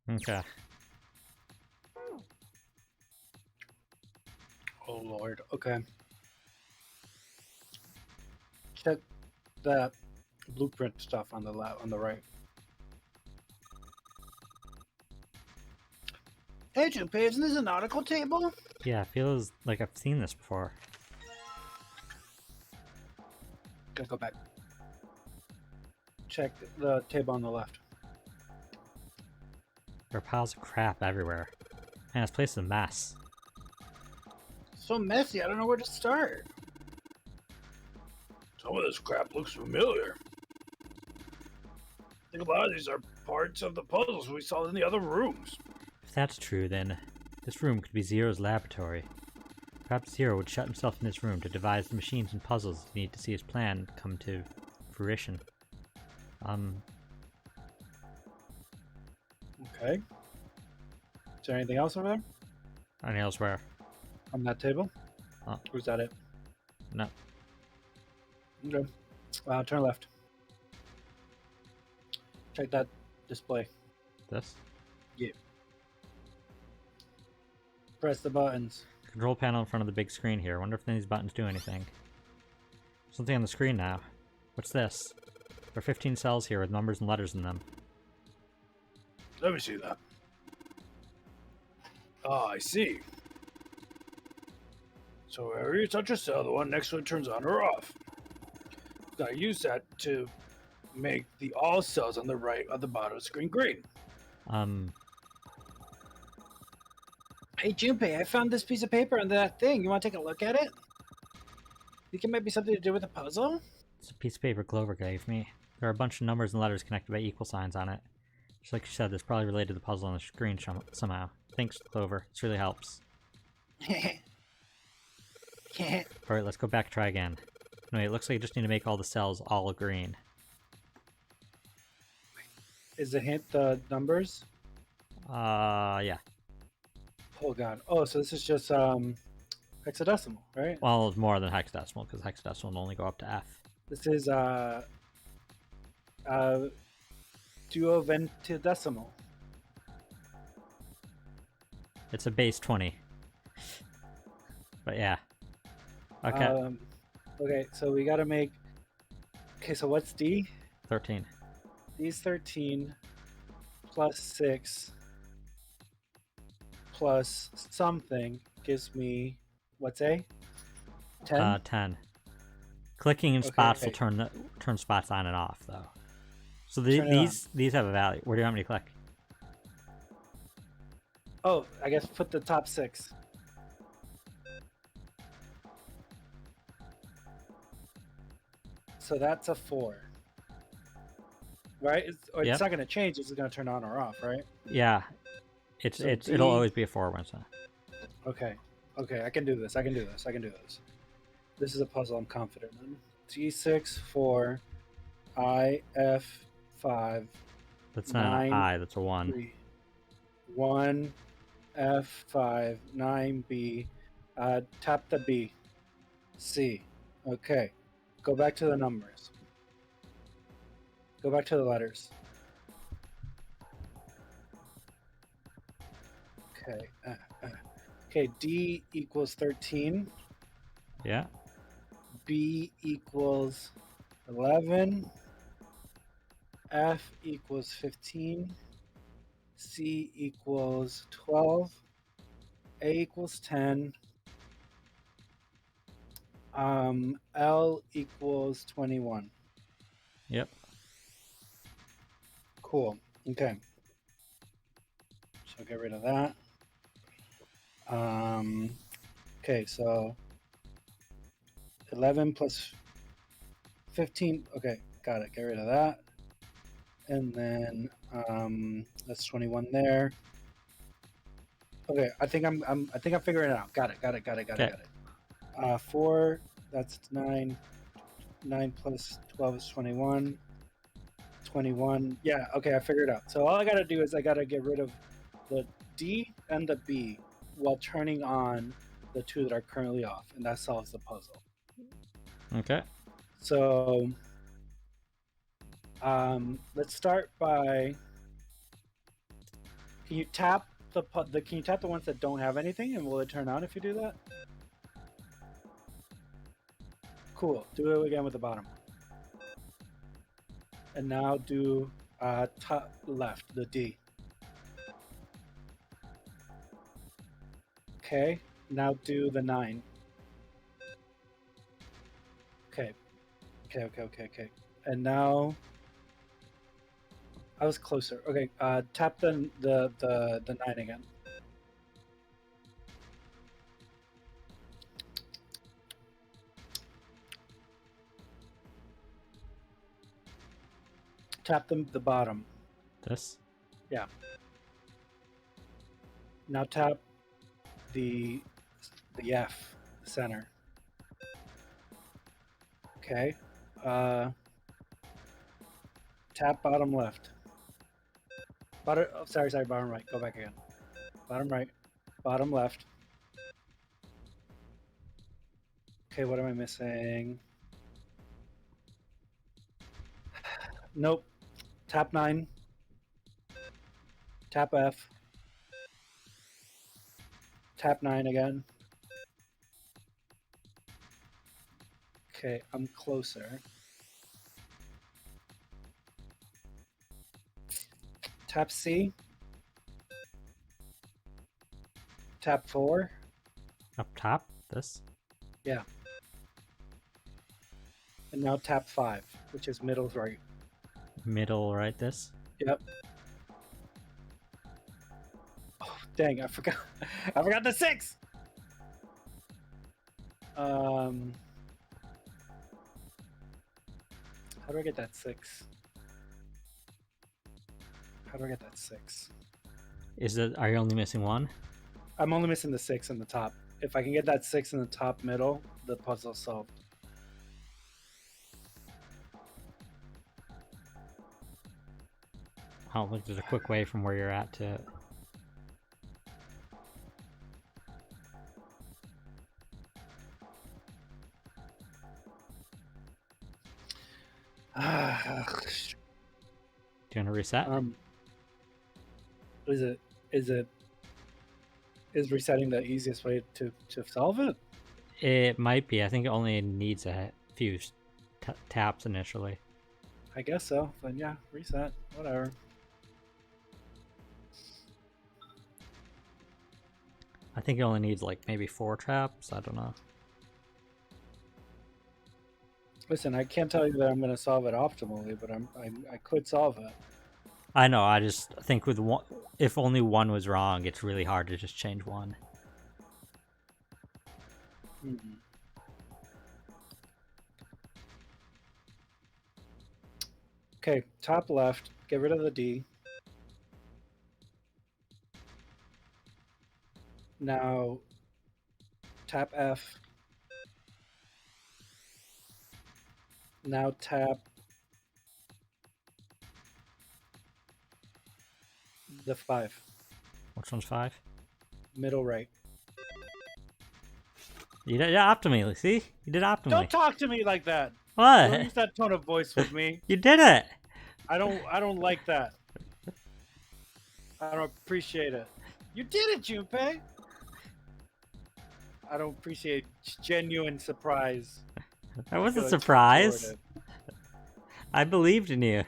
Okay. Oh Lord. Okay. Check that blueprint stuff on the left, on the right. Hey, Junpei, isn't this a nautical table? Yeah, it feels like I've seen this before. Gotta go back. Check the table on the left. There are piles of crap everywhere. Man, this place is a mess. So messy, I don't know where to start. Some of this crap looks familiar. I think a lot of these are parts of the puzzles we saw in the other rooms. If that's true, then this room could be Zero's laboratory. Perhaps Zero would shut himself in this room to devise the machines and puzzles he needs to see his plan come to fruition. Okay. Is there anything else over there Anything else where? on that table? Oh. Or is that it? No. Okay. Turn left. Check that display. This? Press the buttons. Control panel in front of the big screen here. Wonder if these buttons do anything. Something on the screen now. What's this? There are 15 cells here with numbers and letters in them. Let me see that. Ah, I see. So wherever you touch a cell, the one next to it turns on or off. Gotta use that to make the all cells on the right of the bottom of the screen green. Hey, Junpei, I found this piece of paper under that thing. You want to take a look at it? Think it might be something to do with the puzzle? It's a piece of paper Clover gave me. There are a bunch of numbers and letters connected by equal signs on it. Just like you said, this probably related to the puzzle on the screen somehow. Thanks, Clover. This really helps. Alright, let's go back and try again. No, it looks like you just need to make all the cells all green. Is the hint the numbers? Yeah. Oh god. Oh, so this is just hexadecimal, right? Well, it's more than hexadecimal, because hexadecimal will only go up to F. This is duoventidecimal. It's a base 20. But yeah. Okay. Okay, so we gotta make. Okay, so what's D? 13. D's 13 plus 6 plus something gives me. What's A? 10? 10. Clicking in spots will turn spots on and off, though. So these have a value. Where do you want me to click? Oh, I guess put the top 6. So that's a 4. Right? It's not going to change. It's going to turn on or off, right? Yeah. It'll always be a 4 once. Okay. Okay, I can do this. I can do this. This is a puzzle I'm confident in. G6, 4, I, F, 5. That's not 9, an I, that's a 1. 3, 1, F, 5, 9, B. Tap the B. C. Okay. Go back to the numbers. Go back to the letters. Okay. Okay, D equals 13. Yeah. B equals 11. F equals 15. C equals 12. A equals 10. L equals 21. Yep. Cool. Okay. So get rid of that. Okay, so 11 plus 15. Okay, got it. Get rid of that. And then that's 21 there. Okay, I think I'm figuring it out. Got it. 4, that's 9. 9 plus 12 is 21. 21. Yeah, okay, I figured it out. So all I gotta do is I gotta get rid of the D and the B while turning on the 2 that are currently off, and that solves the puzzle. Okay. So let's start by Can you tap can you tap the ones that don't have anything, and will it turn on if you do that? Cool. Do it again with the bottom. And now do top left, the D. Okay. Now do the 9. Okay. Okay. And now I was closer. Okay. Tap the 9 again. Tap the bottom. This? Yeah. Now tap the F, the center. Okay. Tap bottom left. Sorry, bottom right. Go back again. Bottom right. Bottom left. Okay, what am I missing? Nope. Tap 9. Tap F. Tap 9 again. Okay, I'm closer. Tap C. Tap 4. Up top? This? Yeah. And now tap 5, which is middle right. Middle right, this? Yep. Oh, dang, I forgot. I forgot the 6! How do I get that 6? How do I get that 6? Are you only missing one? I'm only missing the 6 in the top. If I can get that 6 in the top middle, the puzzle's solved. I don't think there's a quick way from where you're at to... Do you want to reset? Is resetting the easiest way to solve it? It might be. I think it only needs a few taps initially. I guess so. Then yeah, reset. Whatever. I think it only needs like maybe 4 traps. I don't know. Listen, I can't tell you that I'm going to solve it optimally, but I could solve it. I know. I just think with one, if only one was wrong, it's really hard to just change one. Mm-hmm. Okay, top left. Get rid of the D. Now tap F. Now tap the 5. Which one's 5? Middle right. You did optimally. See? You did optimally. Don't talk to me like that. What? Don't use that tone of voice with me. You did it. I don't like that. I don't appreciate it. You did it, Junpei. I don't appreciate genuine surprise. That was a surprise. I believed in you.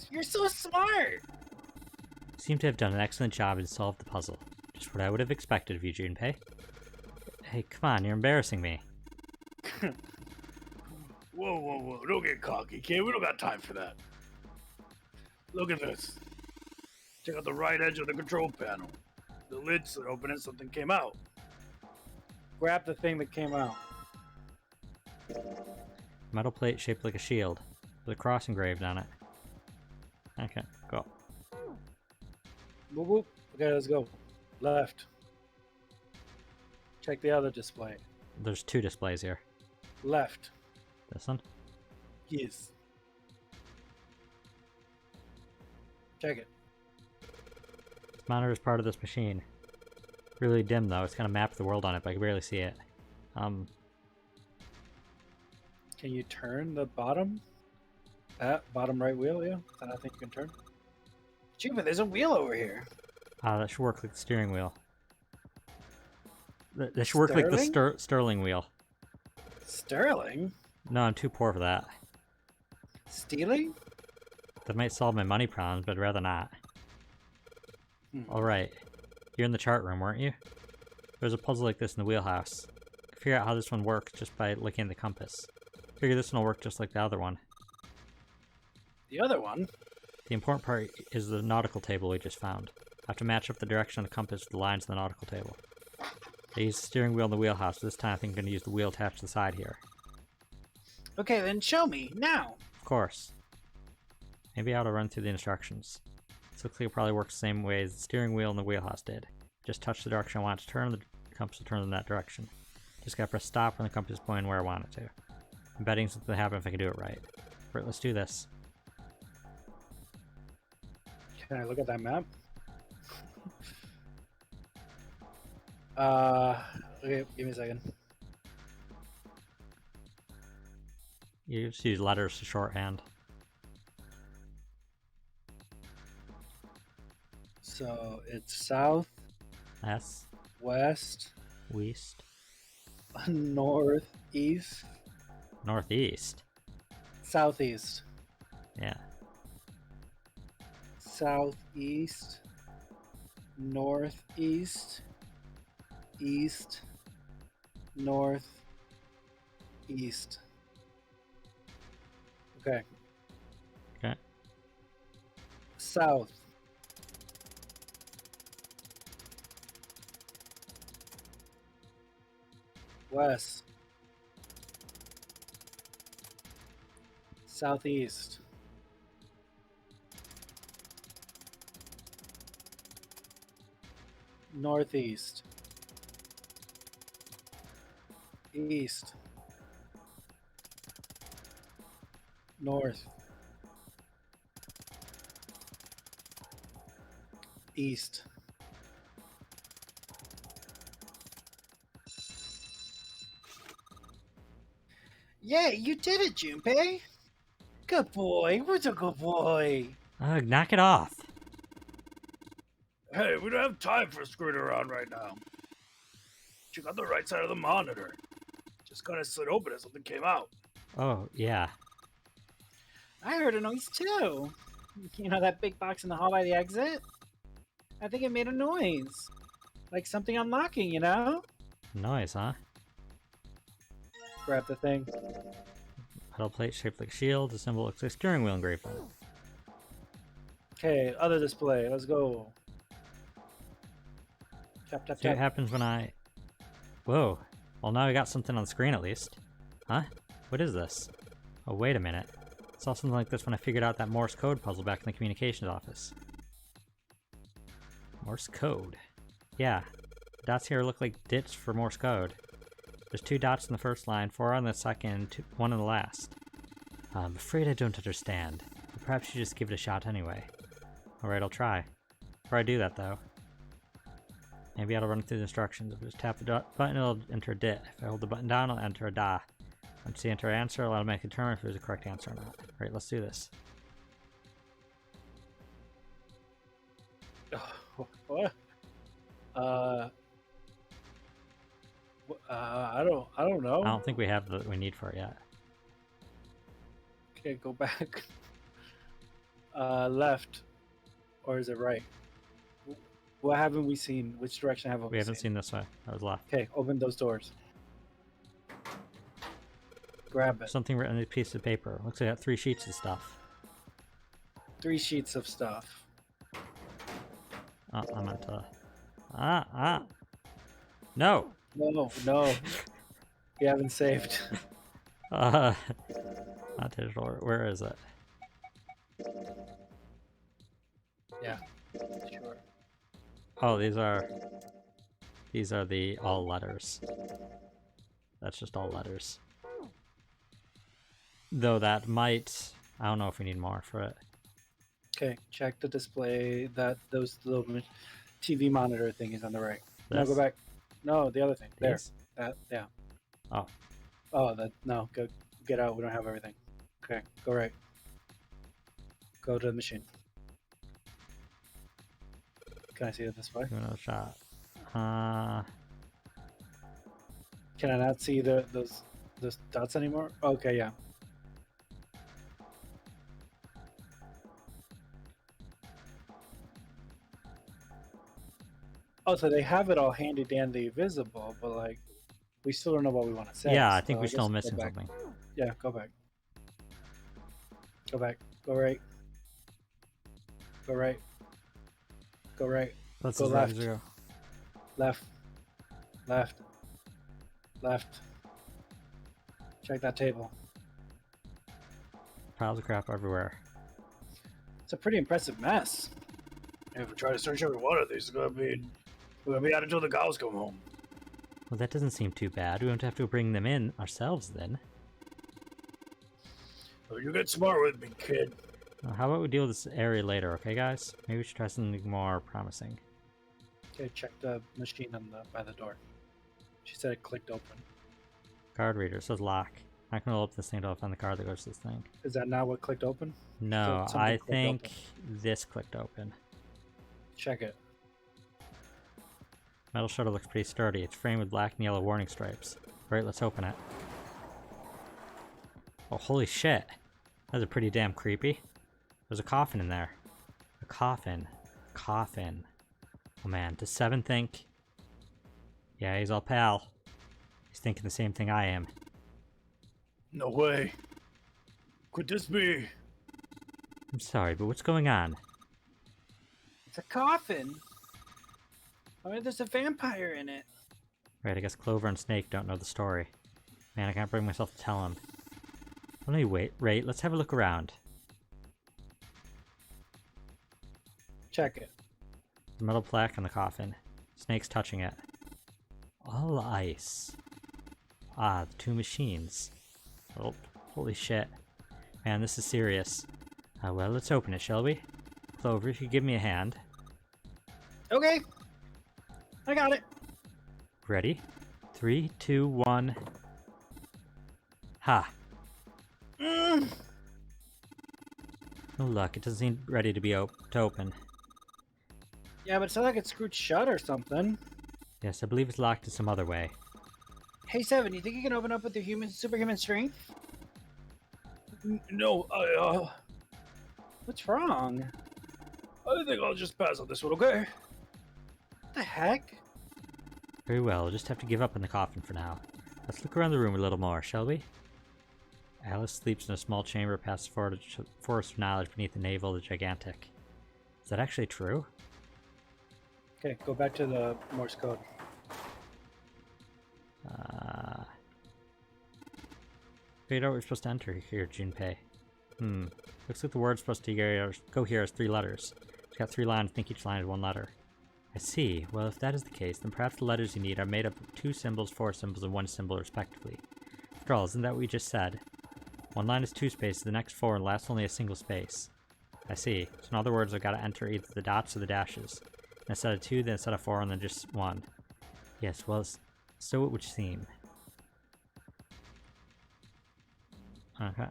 You're so smart. You seem to have done an excellent job and solved the puzzle. Just what I would have expected of you, Junpei. Hey, come on, you're embarrassing me. Whoa. Don't get cocky, kid. We don't got time for that. Look at this. Check out the right edge of the control panel. The lid slid open and something came out. Grab the thing that came out. Metal plate shaped like a shield, with a cross engraved on it. Okay, go. Whoop, whoop. Okay, let's go. Left. Check the other display. There's 2 displays here. Left. This one? Yes. Check it. This monitor is part of this machine. Really dim though, it's gonna map the world on it, but I can barely see it. Can you turn the bottom? That bottom right wheel, yeah? I think you can turn. Chupa, there's a wheel over here. That should work like the steering wheel. That should work like the Sterling wheel. Sterling? No, I'm too poor for that. Stealing? That might solve my money problems, but I'd rather not. Alright. You're in the chart room, weren't you? There's a puzzle like this in the wheelhouse. Figure out how this one works just by looking at the compass. Figure this one will work just like the other one. The other one? The important part is the nautical table we just found. I have to match up the direction of the compass with the lines in the nautical table. I use the steering wheel in the wheelhouse, but this time I think I'm going to use the wheel attached to the side here. Okay, then show me, now! Of course. Maybe I ought to run through the instructions. This looks like it probably works the same way as the steering wheel in the wheelhouse did. Just touch the direction I want it to turn, the compass will turn in that direction. Just gotta press stop when the compass is pointing where I want it to. I'm betting something will happen if I can do it right. Right, let's do this. Can I look at that map? Okay, give me a second. You just use letters to shorthand. So it's south, S. west, West. north, east, Northeast. southeast, Yeah. southeast, northeast, east, north, east. Okay. Okay. South. West. Southeast. Northeast. East. North. East. Yeah, you did it, Junpei. Good boy. Where's a good boy? Knock it off. Hey, we don't have time for screwing around right now. Check out the right side of the monitor. Just kind of slid open as something came out. Oh, yeah. I heard a noise too. You know that big box in the hall by the exit? I think it made a noise. Like something unlocking, you know? Noise, huh? Grab the thing. Metal plate shaped like a shield. The symbol looks like a steering wheel engraved on it. Okay, other display. Let's go. Tap, tap, See what tap. happens when I... Whoa. Well, now we got something on the screen at least. Huh? What is this? Oh, wait a minute. I saw something like this when I figured out that Morse code puzzle back in the communications office. Morse code. Yeah. The dots here look like dits for Morse code. There's 2 dots in the first line, 4 on the second, 1 in the last. I'm afraid I don't understand. But perhaps you just give it a shot anyway. Alright, I'll try. Before I do that, though, maybe I'll run through the instructions. If I just tap the button, it'll enter a dit. If I hold the button down, it'll enter a da. Once you enter answer, it'll automatically determine if there's a correct answer or not. Alright, let's do this. What? I don't know. I don't think we have what we need for it yet. Okay, go back. Left, or is it right? What haven't we seen? Which direction have We haven't seen this way. That was left. Okay, open those doors. Grab it. Something written on a piece of paper. Looks like I got 3 sheets of stuff. 3 sheets of stuff. Oh, I meant to... No! No. We haven't saved. Not digital. Where is it? Yeah, sure. Oh, these are the all letters. That's just all letters. Though that might... I don't know if we need more for it. Okay, check the display. Those little TV monitor thing is on the right. No, This? go back. No, the other thing. There. These? Yeah. Oh. Oh, no. Go get out. We don't have everything. Okay, go right. Go to the machine. Can I see it this way? Give it another shot. Can I not see those dots anymore? Okay, yeah. Oh, so they have it all handy dandy visible, but like we still don't know what we want to say. Yeah, I so think we're guess still go missing back. something. Yeah, go back. Go back. Go right. Go right. Go right. Let's Go as right left. as we go. Left. Left. Left. Check that table. Piles of crap everywhere. It's a pretty impressive mess. If we try to search every one of these, we're gonna be out until the cows come home. Well, that doesn't seem too bad. We won't have to bring them in ourselves then. Well, you get smart with me, kid. How about we deal with this area later, okay, guys? Maybe we should try something more promising. Okay, check the machine by the door. She said it clicked open. Card reader, it says lock. I'm not gonna open this thing until I find the card that goes to this thing. Is that not what clicked open? No, something I clicked think open. this clicked open. Check it. Metal shutter looks pretty sturdy. It's framed with black and yellow warning stripes. Right, let's open it. Oh, holy shit. That's a pretty damn creepy. There's a coffin in there. A coffin. Coffin. Oh man, does Seven think? Yeah, he's all pal. He's thinking the same thing I am. No way. Could this be? I'm sorry, but what's going on? It's a coffin. I mean, there's a vampire in it. Right, I guess Clover and Snake don't know the story. Man, I can't bring myself to tell them. Well, anyway, Ray, let's have a look around. Check it. The metal plaque on the coffin. Snake's touching it. All ice. Ah, the two machines. Oh, holy shit. Man, this is serious. Well, let's open it, shall we? Clover, if you give me a hand. Okay. I got it. Ready? 3, 2, 1. Ha! Mm. No luck, it doesn't seem ready to be to open. Yeah, but it sounds like it's screwed shut or something. Yes, I believe it's locked in some other way. Hey, Seven, you think you can open up with your superhuman strength? No, What's wrong? I think I'll just pass on this one, okay? What the heck? Very well, we'll just have to give up on the coffin for now. Let's look around the room a little more, shall we? Alice sleeps in a small chamber past the forest of knowledge beneath the navel of the gigantic. Is that actually true? Okay, go back to the Morse code. Figure out what we're supposed to enter here, Junpei. Looks like the word's supposed to go here as 3 letters. It's got 3 lines, I think each line is 1 letter. I see. Well, if that is the case, then perhaps the letters you need are made up of 2 symbols, 4 symbols, and 1 symbol, respectively. After all, isn't that what we just said? 1 line is 2 spaces, the next 4, and last only a single space. I see. So in other words, I've got to enter either the dots or the dashes. Instead of 2, then instead of 4, and then just 1. Yes, well, so it would seem. Okay.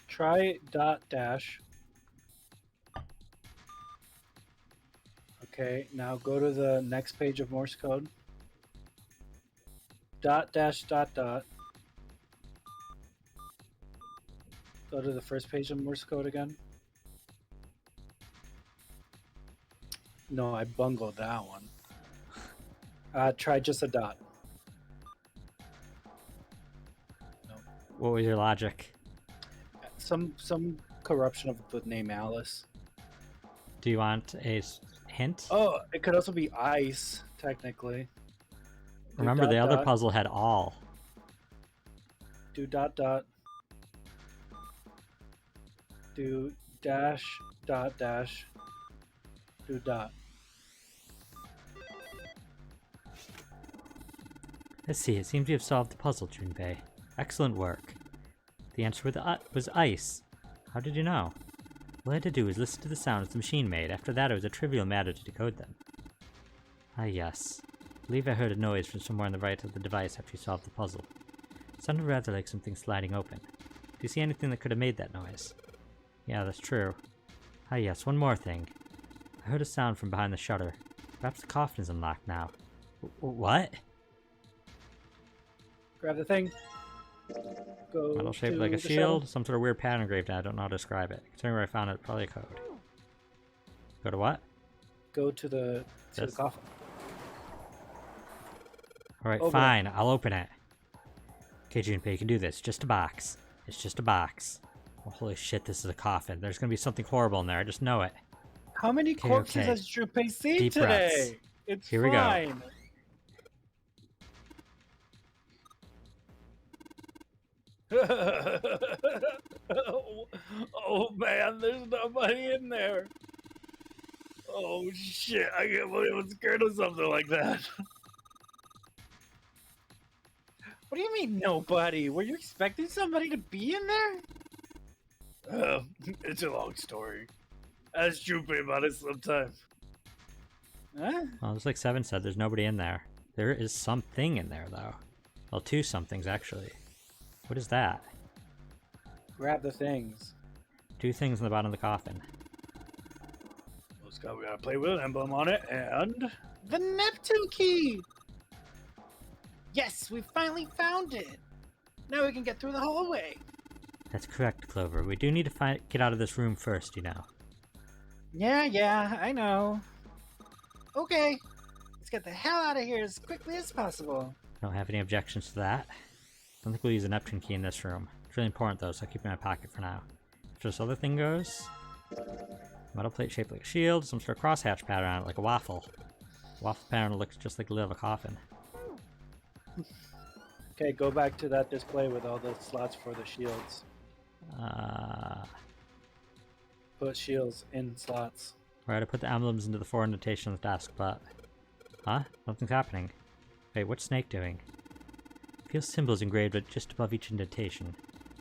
Try dot dash. Okay, now go to the next page of Morse code. Dot dash dot dot. Go to the first page of Morse code again. No, I bungled that one. Try just a dot. No. What was your logic? Some corruption of the name Alice. Do you want a hint? Oh, it could also be ice, technically. Do Remember, dot, the other dot, puzzle had all. do dot dot. Do dash dot dash. Do dot. Let's see, it seems you have solved the puzzle, Junpei. Excellent work. The answer was ice. How did you know? All I had to do was listen to the sounds the machine made. After that, it was a trivial matter to decode them. Ah, yes. I believe I heard a noise from somewhere on the right of the device after you solved the puzzle. It sounded rather like something sliding open. Do you see anything that could have made that noise? Yeah, that's true. Ah yes, one more thing. I heard a sound from behind the shutter. Perhaps the coffin is unlocked now. What? Grab the thing. Go Metal shaped to like a the shield, shuttle. some sort of weird pattern engraved in it. I don't know how to describe it. Considering where I found it, probably a code. Go to what? Go to the This? coffin. Alright, Open it. fine. I'll open it. Okay, Junpei, you can do this. Just a box. It's just a box. Oh, holy shit, this is a coffin. There's gonna be something horrible in there. I just know it. How many Okay, corpses okay. has Junpei seen Deep breaths. today? It's Here we go. fine. Oh man, there's nobody in there. Oh shit, I can't believe I'm scared of something like that. What do you mean nobody? Were you expecting somebody to be in there? It's a long story. Ask Junpei about it sometime. Huh? Well, just like Seven said, there's nobody in there. There is something in there, though. Well, two somethings, actually. What is that? Grab the things. Two things in the bottom of the coffin. Well, Scott, we gotta play with an emblem on it, and The Neptune key! Yes, we finally found it! Now we can get through the hallway. That's correct, Clover. We do need to get out of this room first, you know. Yeah, I know. Okay, let's get the hell out of here as quickly as possible. Don't have any objections to that. Don't think we'll use a Neptune key in this room. It's really important, though, so I'll keep it in my pocket for now. If this other thing goes... Metal plate shaped like a shield, some sort of crosshatch pattern on it, like a waffle. Waffle pattern looks just like the lid of a coffin. Okay, go back to that display with all the slots for the shields. Put shields in slots. Right, I put the emblems into the 4 indentation on the desk, but... Huh? Nothing's happening. Wait, what's Snake doing? Feel symbols engraved just above each indentation.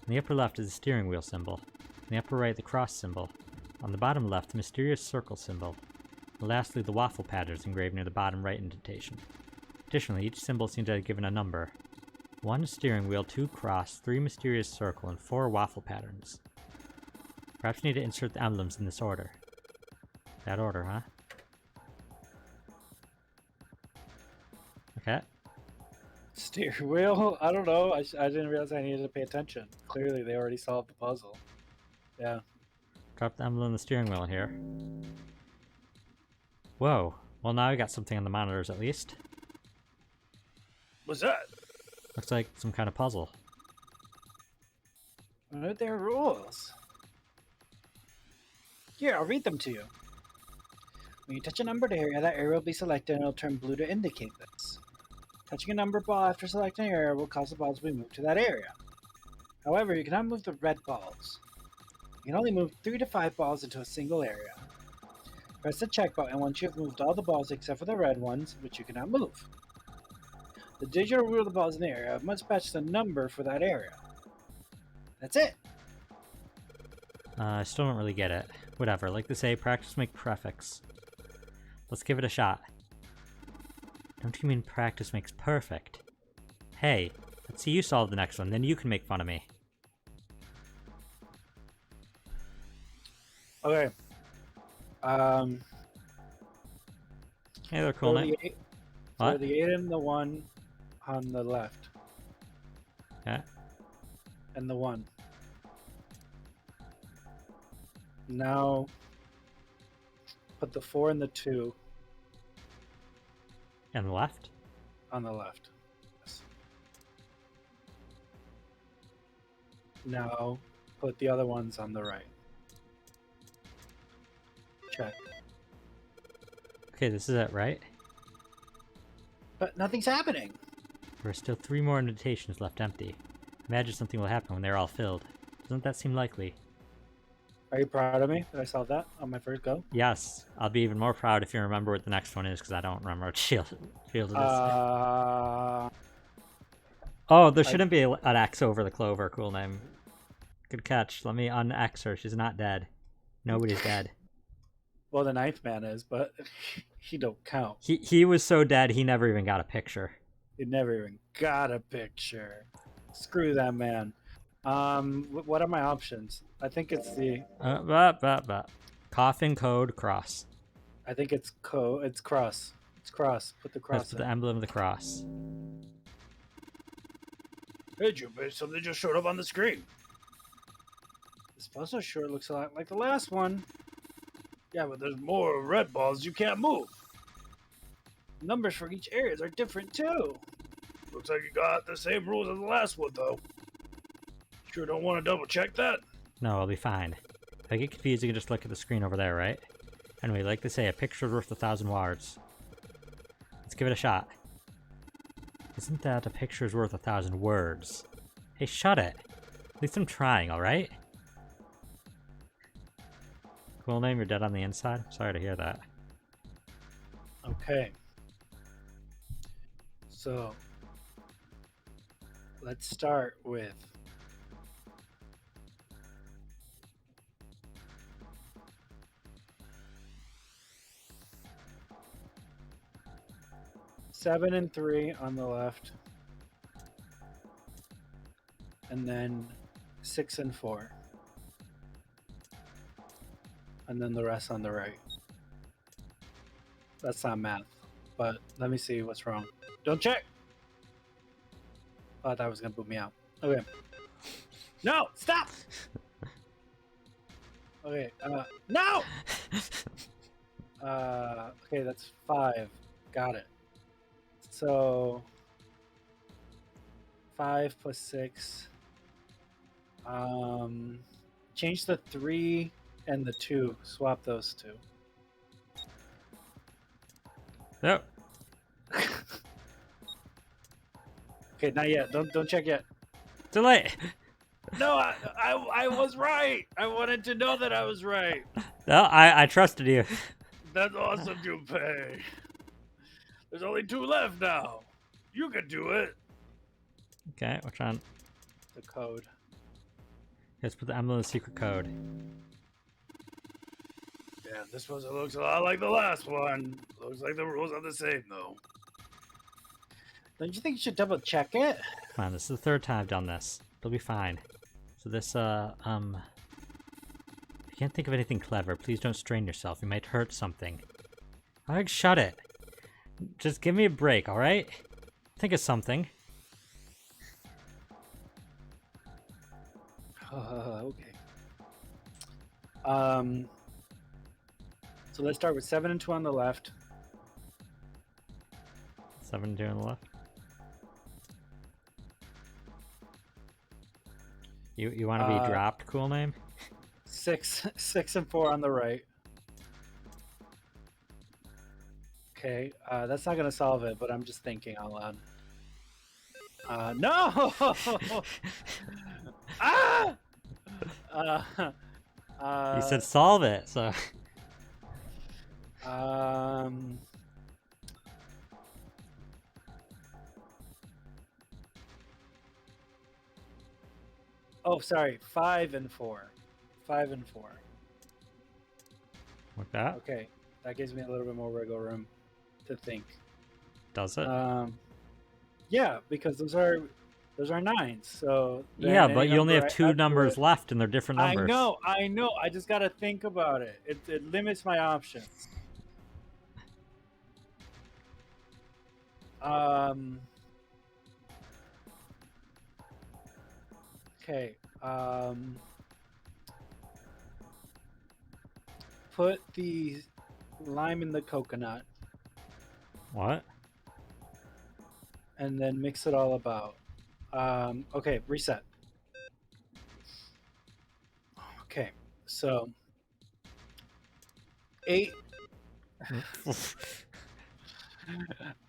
In the upper left is the steering wheel symbol. In the upper right, the cross symbol. On the bottom left, the mysterious circle symbol. And lastly, the waffle pattern is engraved near the bottom right indentation. Additionally, each symbol seems to have given a number. 1 steering wheel, 2 cross, 3 mysterious circle, and 4 waffle patterns. Perhaps you need to insert the emblems in this order. That order, huh? Okay. Steering wheel? I don't know. I didn't realize I needed to pay attention. Clearly, they already solved the puzzle. Yeah. Drop the emblem on the steering wheel here. Whoa. Well, now we got something on the monitors at least. what's that? Looks like some kind of puzzle. What are their rules? Here, I'll read them to you. When you touch a numbered area, that area will be selected and it'll turn blue to indicate this. Touching a numbered ball after selecting an area will cause the balls to be moved to that area. However, you cannot move the red balls. You can only move 3 to 5 balls into a single area. Press the check button once you have moved all the balls except for the red ones, which you cannot move. The digital rule of the balls in the area must match the number for that area. That's it. I still don't really get it. Whatever, like they say, practice makes perfects. Let's give it a shot. Don't you mean practice makes perfect? Hey, let's see you solve the next one, then you can make fun of me. Okay. Hey, they're cool, So Nick. the What? 8 and the 1 on the left. Yeah. And the 1. Now, put the 4 and the 2 And the left? on the left. Yes. Now, put the other ones on the right. Check. Okay, this is it, right? But nothing's happening. There are still 3 more indentations left empty. Imagine something will happen when they're all filled. Doesn't that seem likely? Are you proud of me that I solved that on my first go? Yes, I'll be even more proud if you remember what the next one is, because I don't remember what field it is. Oh, there shouldn't be an X over the Clover. Cool name. Good catch. Let me un-X her. She's not dead. Nobody's dead. Well, the ninth man is, but he don't count. He was so dead he never even got a picture. He never even got a picture. Screw that man. What are my options? I think it's the. Coffin code cross. I think it's It's cross. It's cross. Put the cross. That's the emblem of the cross. Hey, Junpei, something just showed up on the screen. This puzzle sure looks a lot like the last one. Yeah, but there's more red balls you can't move. Numbers for each areas are different too. Looks like you got the same rules as the last one, though. Sure don't want to double check that? No, I'll be fine. If I get confused, you can just look at the screen over there, right? Anyway, like they say, a picture's worth 1,000 words. Let's give it a shot. Isn't that a picture's worth 1,000 words? Hey, shut it. At least I'm trying, alright? Cool name, you're dead on the inside? Sorry to hear that. Okay. So, let's start with seven and 3 on the left, and then 6 and 4, and then the rest on the right. That's not math, but let me see what's wrong. Don't check. Oh, I thought it was gonna boot me out. Okay. No, stop. Okay. No. Okay, that's 5. Got it. So 5 plus 6. Change the 3 and the 2. Swap those two. Yep. Okay, not yet. Don't check yet. Too late. No, I was right. I wanted to know that I was right. No, I trusted you. That's awesome, Junpei. There's only 2 left now. You can do it. Okay, which one? The code. Let's put the emblem of the secret code. Yeah, this puzzle looks a lot like the last one. Looks like the rules are the same, though. Don't you think you should double check it? Come on, this is the 3rd time I've done this. It'll be fine. So this, I can't think of anything clever. Please don't strain yourself. You might hurt something. Alright, shut it. Just give me a break, alright? Think of something. Okay. So let's start with 7 and 2 on the left. 7 and 2 on the left. You want to be dropped, cool name? 6 and 4 on the right. Okay, that's not gonna solve it, but I'm just thinking out loud. No! You said solve it, so. Oh, sorry, 5 and 4. 5 and 4. Like that? Okay, that gives me a little bit more wiggle room to think. Does it? Yeah, because those are 9s. So then Yeah, any but you only number have 2 after numbers it- left, and they're different numbers. I know. I just gotta think about it. It limits my options. Okay. Put the lime in the coconut What? and then mix it all about. Okay, reset. Okay, so 8.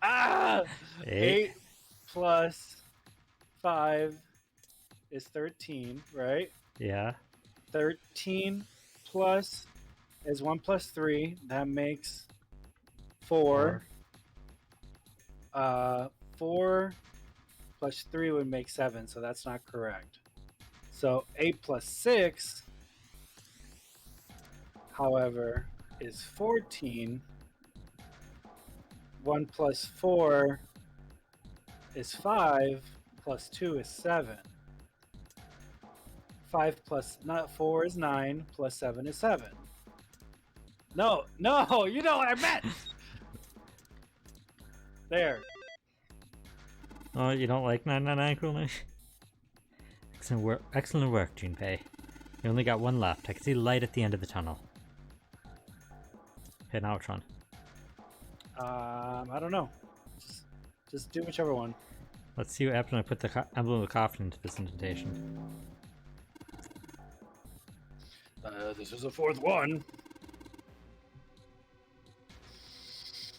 Ah! 8 plus 5 is 13, right? Yeah. 13 plus is 1 plus 3. That makes 4. 4 plus 3 would make 7, so that's not correct. So 8 plus 6, however, is 14. 1 plus 4 is 5. Plus 2 is 7. 5 plus not 4 is 9. Plus 7 is 7. No, you know what I meant. There. Oh, you don't like 999 coolness? Excellent work, Junpei. You only got one left. I can see light at the end of the tunnel. Okay, now which one? I don't know. Just do whichever one. Let's see what happens when I put the emblem of the coffin into this indentation. This is the fourth one.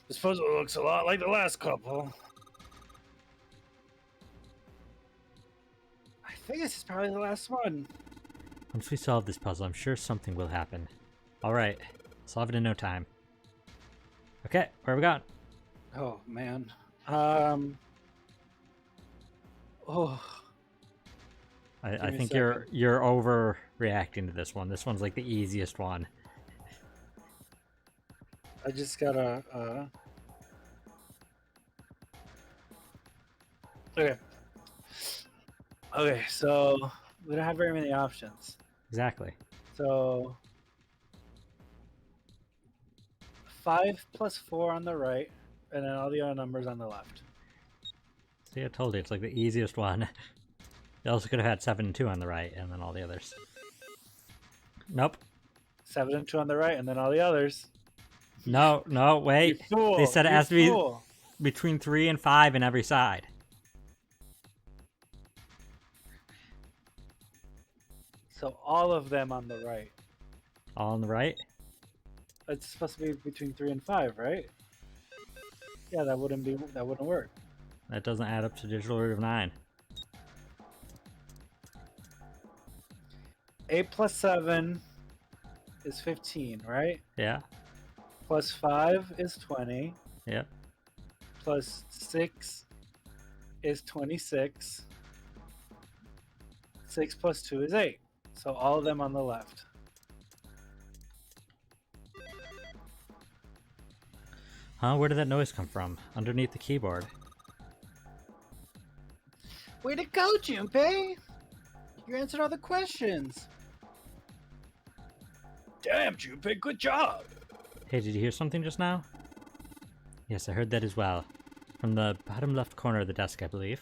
This puzzle looks a lot like the last couple. I think this is probably the last one. Once we solve this puzzle, I'm sure something will happen. Alright, solve it in no time. Okay, where are we going? Oh man. Oh. I me a think you're overreacting to this one. This one's like the easiest one. I just gotta. Okay. Okay, so we don't have very many options. Exactly. So 5 plus 4 on the right, and then all the other numbers on the left. See, I told you, it's like the easiest one. You also could have had 7 and 2 on the right, and then all the others. Nope. 7 and 2 on the right, and then all the others. No, wait. You fool, They said it you has to be fool. between 3 and 5 in every side. So all of them on the right. All on the right? It's supposed to be between 3 and 5, right? Yeah, that wouldn't work. That doesn't add up to digital root of 9. 8 plus 7 is 15, right? Yeah, Plus 5 is 20. yep. Plus 6 is 26. 6 plus 2 is 8. So all of them on the left. Huh? Where did that noise come from? Underneath the keyboard. Way to go, Junpei! You answered all the questions. Damn, Junpei, good job. Hey, did you hear something just now? Yes, I heard that as well. From the bottom left corner of the desk, I believe.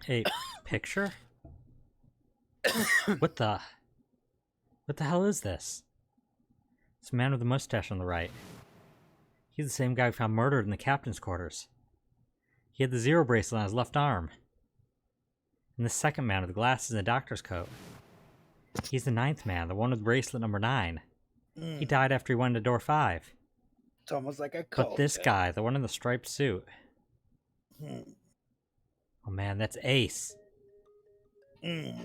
A picture? What the hell is this? It's a man with a mustache on the right. He's the same guy we found murdered in the captain's quarters. He had the zero bracelet on his left arm. And the second man with the glasses and the doctor's coat. He's the 9th man, the one with bracelet number 9. He died after he went into door 5. It's almost like a cult. But this guy, the one in the striped suit. Oh man, that's Ace. Yeah,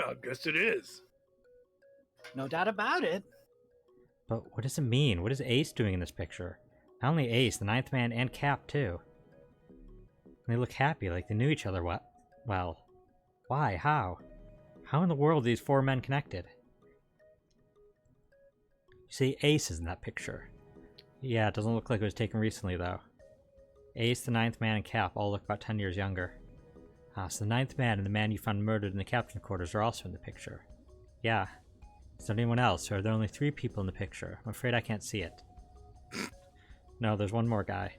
I guess it is. No doubt about it. But what does it mean? What is Ace doing in this picture? Not only Ace, the 9th man, and Cap too. And they look happy, like they knew each other well. Why? How? How in the world are these 4 men connected? You see, Ace is in that picture. Yeah, it doesn't look like it was taken recently though. Ace, the 9th man, and Cap all look about 10 years younger. Ah, so the 9th man and the man you found murdered in the captain's quarters are also in the picture. Yeah. Is there anyone else, or are there only 3 people in the picture? I'm afraid I can't see it. No, there's one more guy.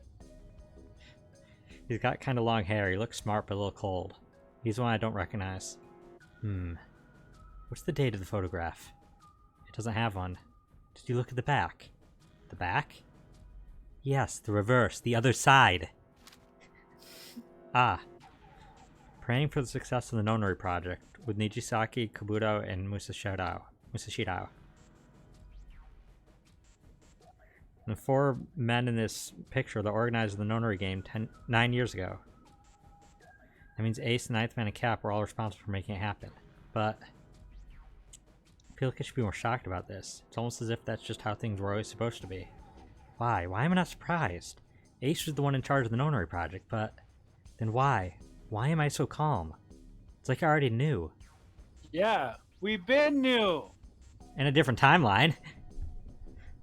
He's got kind of long hair, he looks smart but a little cold. He's one I don't recognize. What's the date of the photograph? It doesn't have one. Did you look at the back? The back? Yes, the reverse, the other side. Ah. Praying for the success of the Nonori project with Nijisaki, Kabuto, and Musashidao. The 4 men in this picture that organized the Nonori game 9 years ago. That means Ace, the 9th man, and Cap were all responsible for making it happen. But I feel like I should be more shocked about this. It's almost as if that's just how things were always supposed to be. Why? Why am I not surprised? Ace was the one in charge of the Nonori project, but then why? Why am I so calm? It's like I already knew. Yeah, we been new. In a different timeline.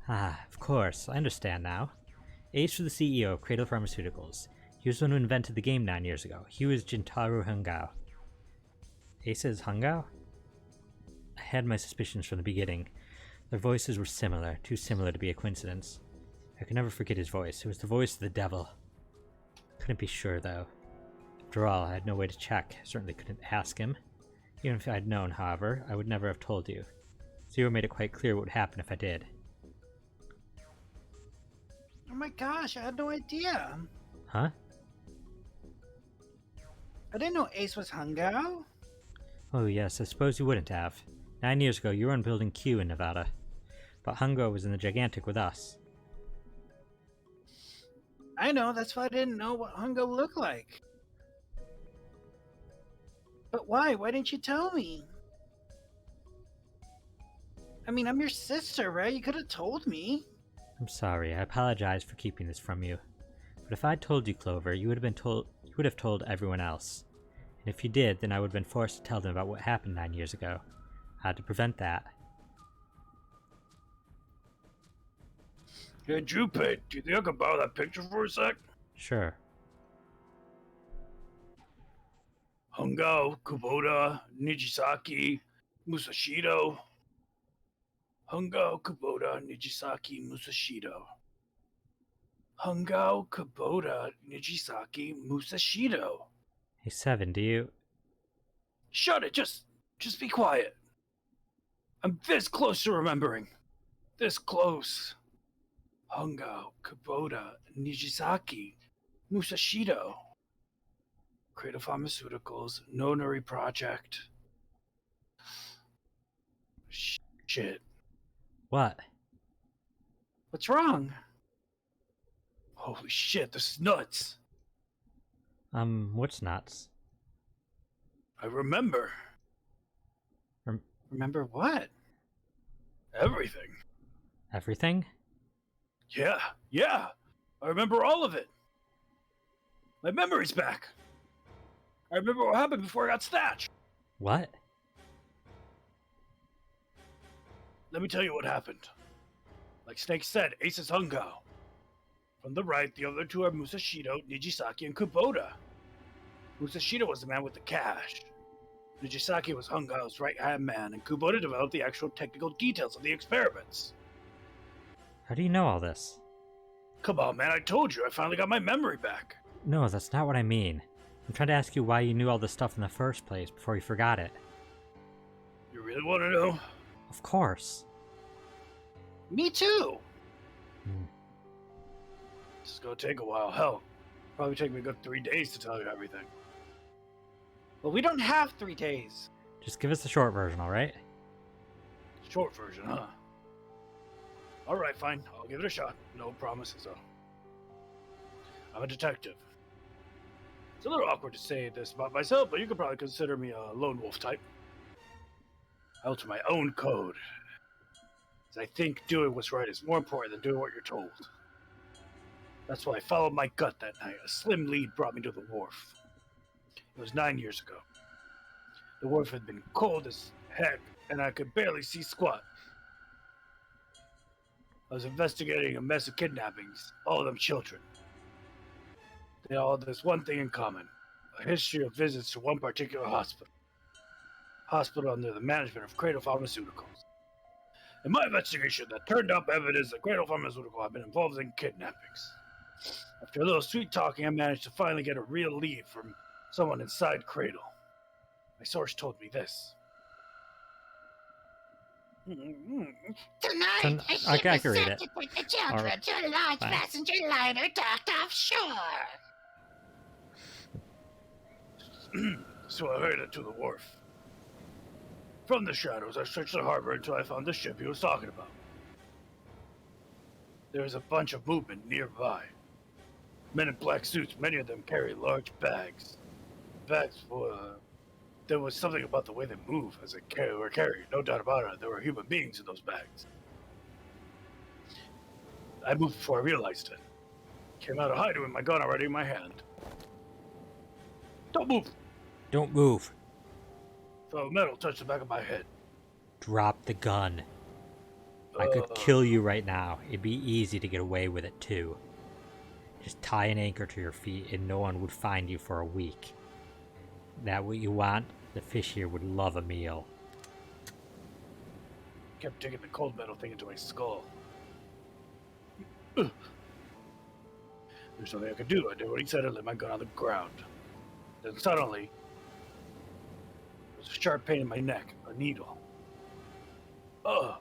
Ah, of course, I understand now. Ace was the CEO of Cradle Pharmaceuticals. He was the one who invented the game 9 years ago. He was Jintaro Hungao. Ace is Hungao? I had my suspicions from the beginning. Their voices were similar, too similar to be a coincidence. I could never forget his voice. It was the voice of the devil. Couldn't be sure, though. After all, I had no way to check. I certainly couldn't ask him. Even if I had known, however, I would never have told you. Zero made it quite clear what would happen if I did. Oh my gosh, I had no idea. Huh? I didn't know Ace was Hungao. Oh yes, I suppose you wouldn't have. 9 years ago, you were on Building Q in Nevada. But Hungo was in the Gigantic with us. I know, that's why I didn't know what Hungao looked like. But why? Why didn't you tell me? I mean, I'm your sister, right? You could have told me. I'm sorry, I apologize for keeping this from you. But if I'd told you, Clover, you would have told everyone else. And if you did, then I would have been forced to tell them about what happened 9 years ago. I had to prevent that. Hey, Junpei, do you think I could borrow that picture for a sec? Sure. Hungao, Kubota, Nijisaki, Musashido. Hungao, Kubota, Nijisaki, Musashido. Hungao, Kubota, Nijisaki, Musashido. Hey, Seven, do you... Shut it, just be quiet. I'm this close to remembering. This close. Hungao, Kubota, Nijisaki, Musashido. Cradle Pharmaceuticals, Nonary Project. Shit. What? What's wrong? Holy shit, this is nuts. What's nuts? I remember Remember what? everything. Everything? Yeah. I remember all of it. My memory's back. I remember what happened before I got snatched. What? Let me tell you what happened. Like Snake said, Ace is Hungao. From the right, the other two are Musashido, Nijisaki, and Kubota. Musashido was the man with the cash. Nijisaki was Hungao's right-hand man, and Kubota developed the actual technical details of the experiments. How do you know all this? Come on, man, I told you, I finally got my memory back. No, that's not what I mean. I'm trying to ask you why you knew all this stuff in the first place before you forgot it. You really want to know? Of course. Me too. This is gonna take a while. Hell, probably take me a good 3 days to tell you everything. Well, we don't have 3 days. Just give us the short version, alright? Short version, huh? Alright, fine. I'll give it a shot. No promises, though. I'm a detective. It's a little awkward to say this about myself, but you could probably consider me a lone wolf type. Held to my own code. As I think doing what's right is more important than doing what you're told. That's why I followed my gut that night. A slim lead brought me to the wharf. It was 9 years ago. The wharf had been cold as heck, and I could barely see squat. I was investigating a mess of kidnappings, all of them children. They all had this one thing in common, a history of visits to one particular hospital. Hospital under the management of Cradle Pharmaceuticals. In my investigation, that turned up evidence that Cradle Pharmaceutical had been involved in kidnappings. After a little sweet talking, I managed to finally get a real lead from someone inside Cradle. My source told me this. Tonight, I can read it. with the children Alright. to a large Fine. passenger liner docked offshore. So I headed to the wharf. From the shadows, I searched the harbor until I found the ship he was talking about. There was a bunch of movement nearby. Men in black suits, many of them carry large bags. Bags full there was something about the way they move as they were carried. No doubt about it, there were human beings in those bags. I moved before I realized it. Came out of hiding with my gun already in my hand. Don't move! Don't move. Oh, metal touched the back of my head. Drop the gun. I could kill you right now. It'd be easy to get away with it, too. Just tie an anchor to your feet and no one would find you for a week. That what you want? The fish here would love a meal. Kept digging the cold metal thing into my skull. There's nothing I could do. I did what he said and let my gun on the ground. Then suddenly, there was a sharp pain in my neck, a needle. Ugh.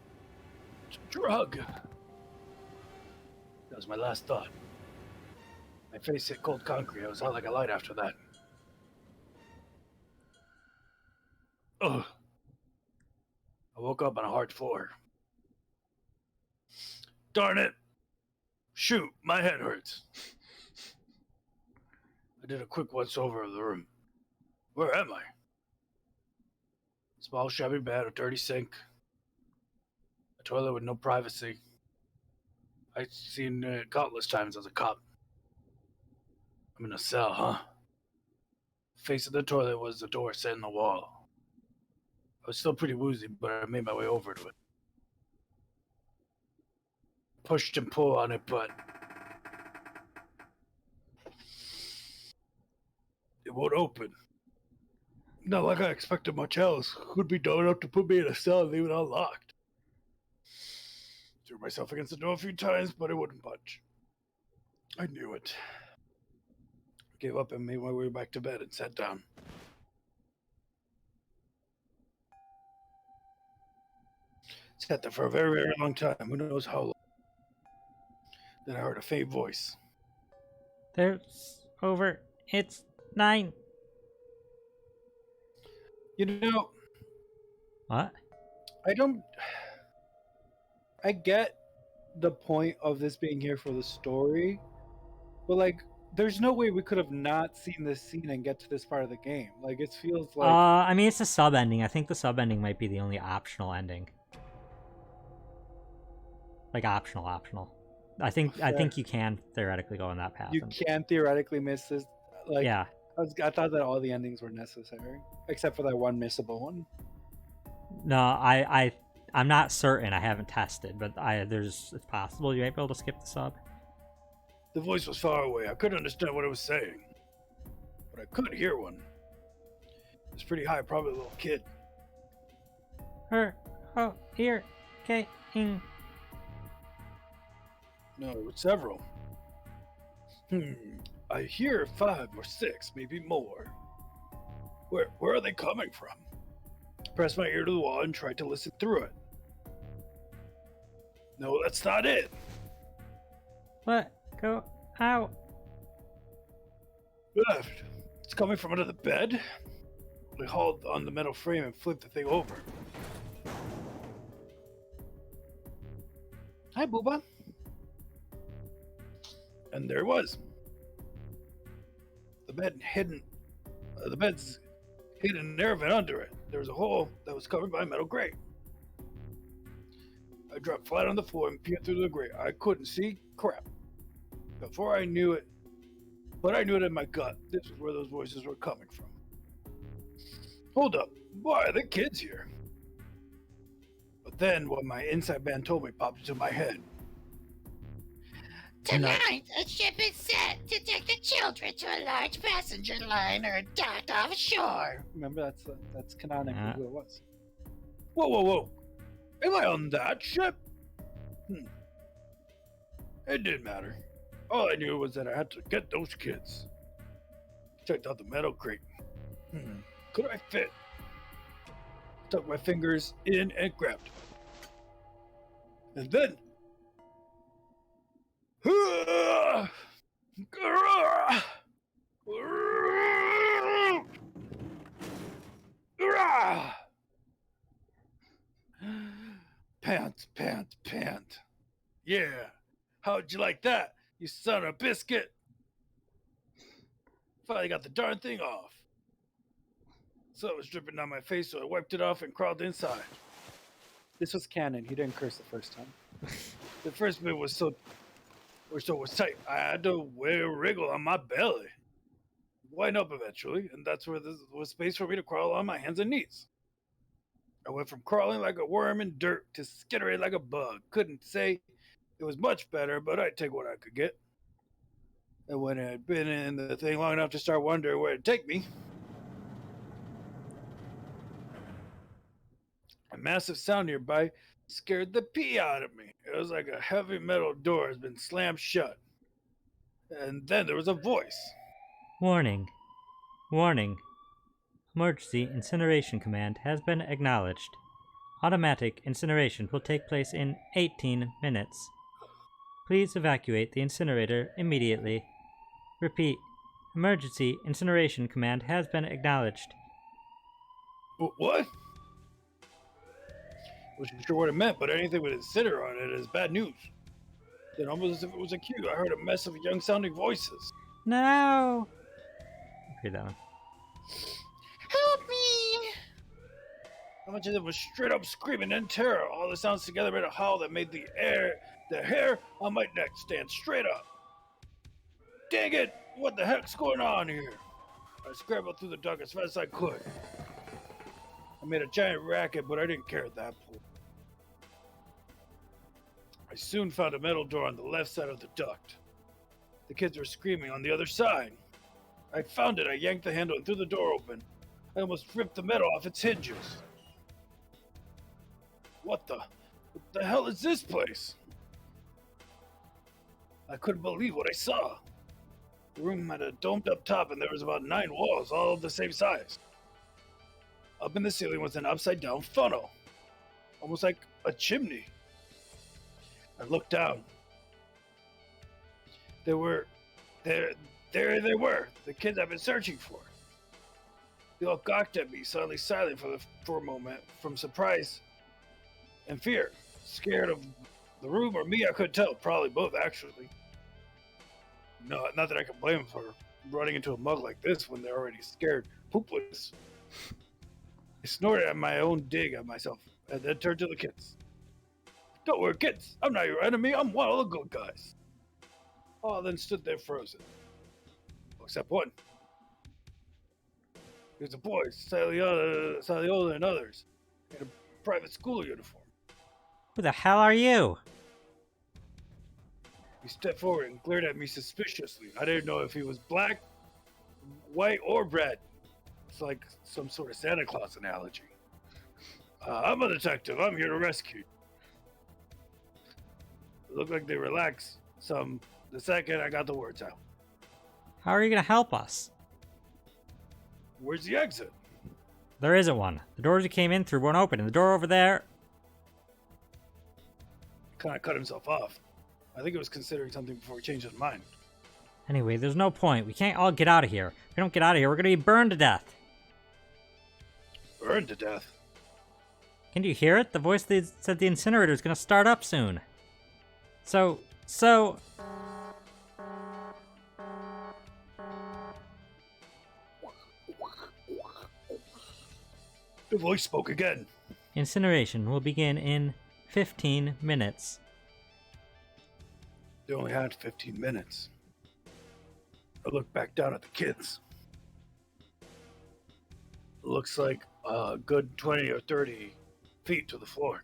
It's a drug. That was my last thought. My face hit cold concrete. I was out like a light after that. Ugh. I woke up on a hard floor. Darn it! Shoot, my head hurts. I did a quick once over of the room. Where am I? Small shabby bed, a dirty sink, a toilet with no privacy. I've seen it countless times as a cop. I'm in a cell, huh? Facing the toilet was the door set in the wall. I was still pretty woozy, but I made my way over to it. Pushed and pulled on it, but it won't open. Not like I expected much else. Who'd be dumb enough to put me in a cell and leave it unlocked? Threw myself against the door a few times, but it wouldn't budge. I knew it. Gave up and made my way back to bed and sat down. Sat there for a very, very long time. Who knows how long? Then I heard a faint voice. There's over. It's 9. You know, What? I get the point of this being here for the story, but like, there's no way we could have not seen this scene and get to this part of the game. Like, it feels like I mean, it's a sub ending. I think the sub ending might be the only optional ending. Like optional. I think you can theoretically go on that path. you can theoretically miss this. Like, Yeah. I thought that all the endings were necessary, except for that one missable one. No, I'm not certain. I haven't tested, but it's possible you might be able to skip the sub. The voice was far away. I couldn't understand what it was saying, but I could hear one. It was pretty high, probably a little kid. Here, okay. No, it was several. I hear 5 or 6, maybe more. Where are they coming from? Pressed my ear to the wall and tried to listen through it. No, that's not it. What? Go out. Left. It's coming from under the bed. I hauled on the metal frame and flipped the thing over. Hi, Booba. And there it was. The bed's hidden near and under it. There was a hole that was covered by a metal grate. I dropped flat on the floor and peered through the grate. I couldn't see crap. But I knew it in my gut. This is where those voices were coming from. Hold up. Why are the kids here? But then what my inside man told me popped into my head. Tonight, a ship is set to take the children to a large passenger liner docked offshore. Remember, that's canonically Yeah. who it was. Whoa. Am I on that ship? It didn't matter. All I knew was that I had to get those kids. Checked out the metal crate. Could I fit? Stuck my fingers in and grabbed. And then... Pant. Yeah. How'd you like that, you son of a biscuit? Finally got the darn thing off. Sweat was dripping down my face, so I wiped it off and crawled inside. This was canon. He didn't curse the first time. The first bit was so tight, I had to wear a wriggle on my belly. Wind up eventually, and that's where there was space for me to crawl on my hands and knees. I went from crawling like a worm in dirt to skittering like a bug. Couldn't say it was much better, but I'd take what I could get. And when I had been in the thing long enough to start wondering where it'd take me, a massive sound nearby scared the pee out of me. It was like a heavy metal door has been slammed shut. And then there was a voice. Warning. Warning. Emergency incineration command has been acknowledged. Automatic incineration will take place in 18 minutes. Please evacuate the incinerator immediately. Repeat. Emergency incineration command has been acknowledged. What? Wasn't sure what it meant, but anything with incinerator on it is bad news. Then, almost as if it was a cue, I heard a mess of young-sounding voices. No! Read that one. Help me! How much of it was straight up screaming in terror? All the sounds together made a howl that made the hair on my neck stand straight up. Dang it! What the heck's going on here? I scrambled through the dark as fast as I could. I made a giant racket, but I didn't care at that point. I soon found a metal door on the left side of the duct. The kids were screaming on the other side. I found it, I yanked the handle and threw the door open. I almost ripped the metal off its hinges. What the hell is this place? I couldn't believe what I saw. The room had a domed up top and there was about 9 walls, all of the same size. Up in the ceiling was an upside down funnel, almost like a chimney. I looked down. There they were, the kids I've been searching for. They all gawked at me, suddenly silent for a moment, from surprise and fear. Scared of the room or me, I couldn't tell. Probably both, actually. No, not that I can blame them for running into a mug like this when they're already scared poopless. I snorted at my own dig at myself, and then turned to the kids. Don't worry, kids. I'm not your enemy. I'm one of the good guys. All then stood there frozen. Except one. He was a boy, slightly older than others, in a private school uniform. Who the hell are you? He stepped forward and glared at me suspiciously. I didn't know if he was black, white, or red. It's like some sort of Santa Claus analogy. I'm a detective. I'm here to rescue you. It looked like they relaxed some the second I got the words out. How are you gonna help us? Where's the exit? There isn't one. The doors you came in through won't open, and the door over there... He kind of cut himself off. I think he was considering something before he changed his mind. Anyway, there's no point. We can't all get out of here. If we don't get out of here, we're gonna be burned to death. Burned to death? Can you hear it? The voice that said the incinerator is gonna start up soon. So... The voice spoke again. Incineration will begin in 15 minutes. They only had 15 minutes. I looked back down at the kids. It looks like a good 20 or 30 feet to the floor.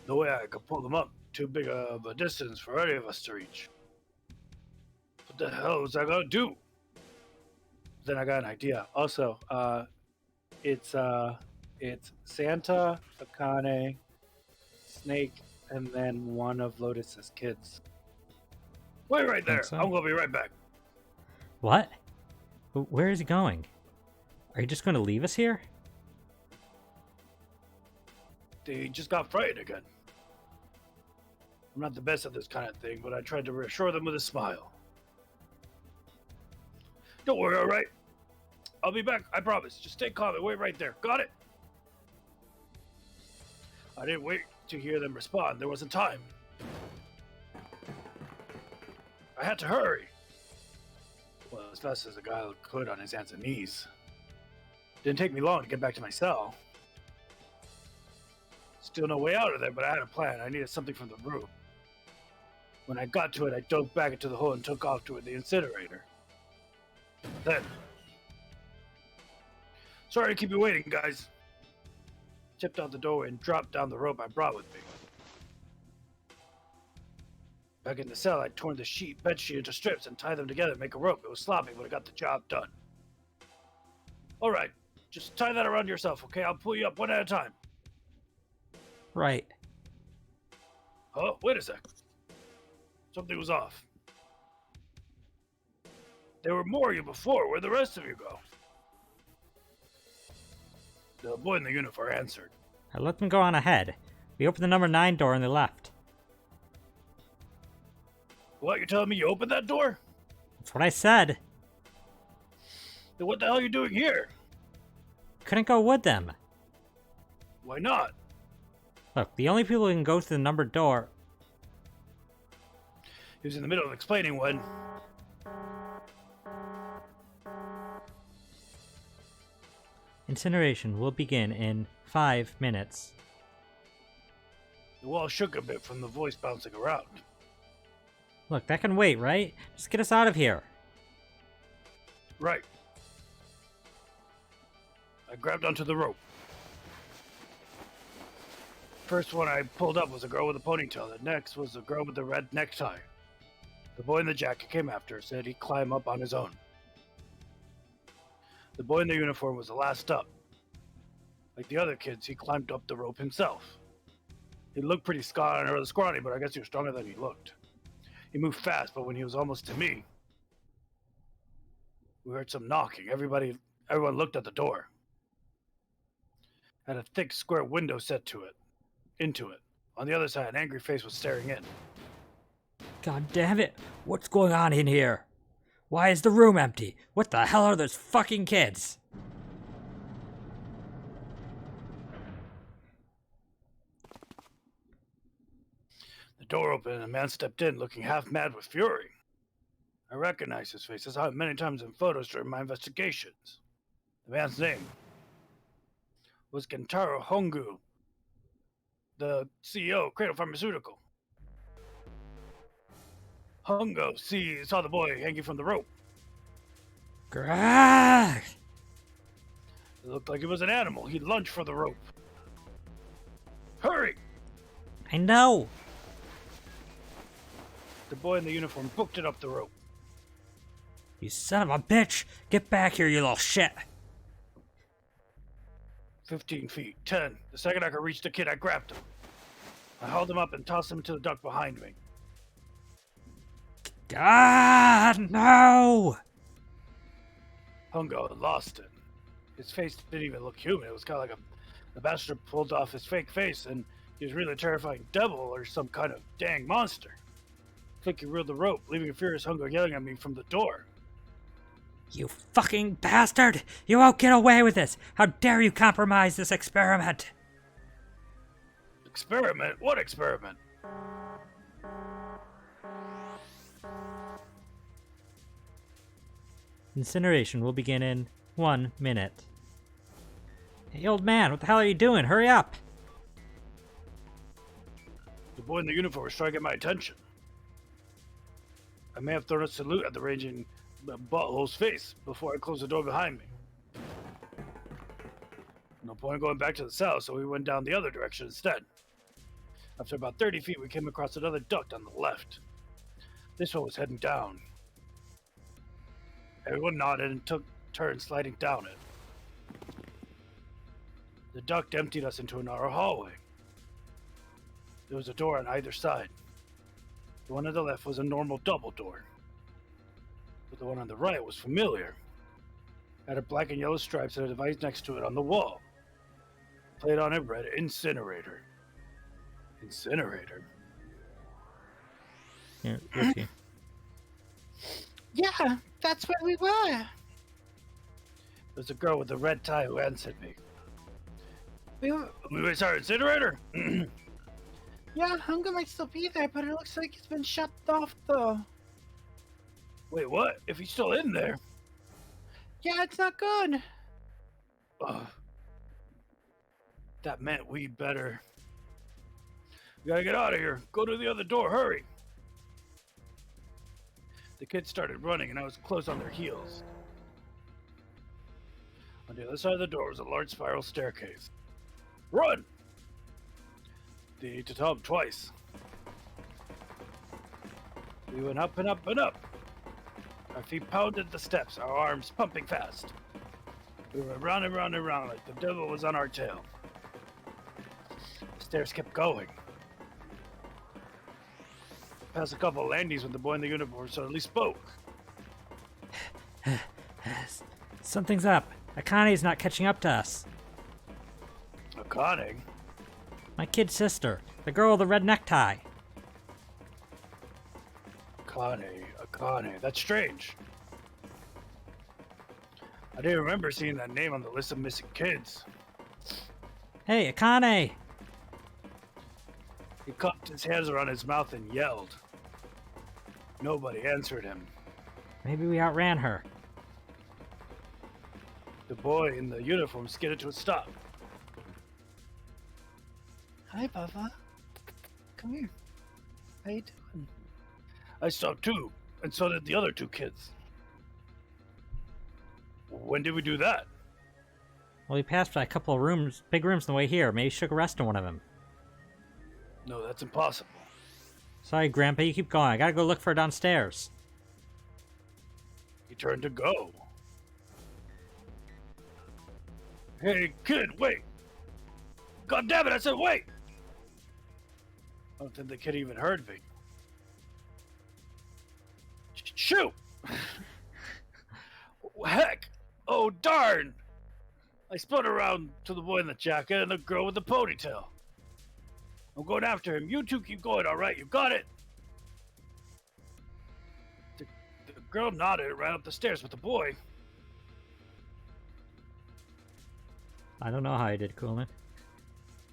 No way I could pull them up. Too big of a distance for any of us to reach. What the hell was I gonna do? Then I got an idea. Also, it's Santa, Akane, Snake, and then one of Lotus's kids. Wait right there. so. I'm gonna be right back. What? Where is he going? Are you just gonna leave us here? They just got frightened again. I'm not the best at this kind of thing, but I tried to reassure them with a smile. Don't worry, all right? I'll be back, I promise. Just stay calm and wait right there. Got it? I didn't wait to hear them respond. There wasn't time. I had to hurry. Well, as fast as a guy could on his hands and knees. Didn't take me long to get back to my cell. Still no way out of there, but I had a plan. I needed something from the room. When I got to it, I dove back into the hole and took off toward the incinerator. Then... Sorry to keep you waiting, guys. tipped out the doorway, and dropped down the rope I brought with me. Back in the cell, I torn the bed sheet into strips and tied them together to make a rope. It was sloppy, but I got the job done. All right, just tie that around yourself, okay? I'll pull you up one at a time. Right. Oh, wait a sec. Something was off. There were more of you before. Where'd the rest of you go? The boy in the uniform answered. I let them go on ahead. We opened the number 9 door on the left. What, you're telling me you opened that door? That's what I said. Then what the hell are you doing here? Couldn't go with them. Why not? Look, the only people who can go through the numbered door. He was in the middle of explaining when... Incineration will begin in 5 minutes. The wall shook a bit from the voice bouncing around. Look, that can wait, right? Just get us out of here. Right. I grabbed onto the rope. First one I pulled up was a girl with a ponytail. The next was a girl with a red necktie. The boy in the jacket came after, said he'd climb up on his own. The boy in the uniform was the last up. Like the other kids, he climbed up the rope himself. He looked pretty scrawny, but I guess he was stronger than he looked. He moved fast, but when he was almost to me, we heard some knocking. Everyone looked at the door. Had a thick square window set into it. On the other side, an angry face was staring in. God damn it! What's going on in here? Why is the room empty? What the hell are those fucking kids? The door opened and a man stepped in, looking half mad with fury. I recognized his face. I saw him many times in photos during my investigations. The man's name was Kentaro Hongu, the CEO of Cradle Pharmaceutical. Hongo saw the boy hanging from the rope. Grrrr! It looked like it was an animal. He lunged for the rope. Hurry! I know! The boy in the uniform booked it up the rope. You son of a bitch! Get back here, you little shit! 15 feet, 10. The second I could reach the kid, I grabbed him. I hauled him up and tossed him into the duct behind me. God, no! Hongo had lost it. His face didn't even look human. It was kind of like the bastard pulled off his fake face, and he was really a terrifying devil or some kind of dang monster. Flicky reeled the rope, leaving a furious Hongo yelling at me from the door. You fucking bastard! You won't get away with this! How dare you compromise this experiment! Experiment? What experiment? Incineration will begin in 1 minute. Hey, old man, what the hell are you doing? Hurry up! The boy in the uniform was trying to get my attention. I may have thrown a salute at the raging butthole's face before I closed the door behind me. No point in going back to the cell, so we went down the other direction instead. After about 30 feet, we came across another duct on the left. This one was heading down. Everyone nodded and took turns sliding down it. The duct emptied us into a narrow hallway. There was a door on either side. The one on the left was a normal double door, but the one on the right was familiar. It had a black and yellow stripes and a device next to it on the wall. Played on it read Incinerator. Incinerator? Here, Ricky. Yeah, that's where we were. There's a girl with a red tie who answered me. We were, Wait, sorry, Incinerator? yeah, Hunger might still be there, but it looks like it's been shut off, though. Wait, what? If he's still in there? Yeah, it's not good. Ugh. That meant we better... We gotta get out of here. Go to the other door, hurry. The kids started running and I was close on their heels. On the other side of the door was a large spiral staircase. Run! They need to tell him twice. We went up and up and up. Our feet pounded the steps, our arms pumping fast. We went round and round and round like the devil was on our tail. The stairs kept going. Past a couple of landings when the boy in the uniform suddenly spoke. Something's up. Akane's not catching up to us. Akane? My kid sister. The girl with the red necktie. Akane. That's strange. I didn't remember seeing that name on the list of missing kids. Hey, Akane! He cupped his hands around his mouth and yelled. Nobody answered him. Maybe we outran her. The boy in the uniform skidded to a stop. Hi, Bubba. Come here. How you doing? I stopped too, and so did the other two kids. When did we do that? Well, we passed by a couple of rooms, big rooms on the way here. Maybe she took a rest in one of them. No, that's impossible. Sorry, Grandpa, you keep going. I gotta go look for her downstairs. He turned to go. Hey, kid, wait! God damn it, I said wait! I don't think the kid even heard me. Shoot! Heck! Oh, darn! I spun around to the boy in the jacket and the girl with the ponytail. I'm going after him. You two keep going, alright? You got it? The girl nodded and ran up the stairs with the boy. I don't know how I did, Coolman.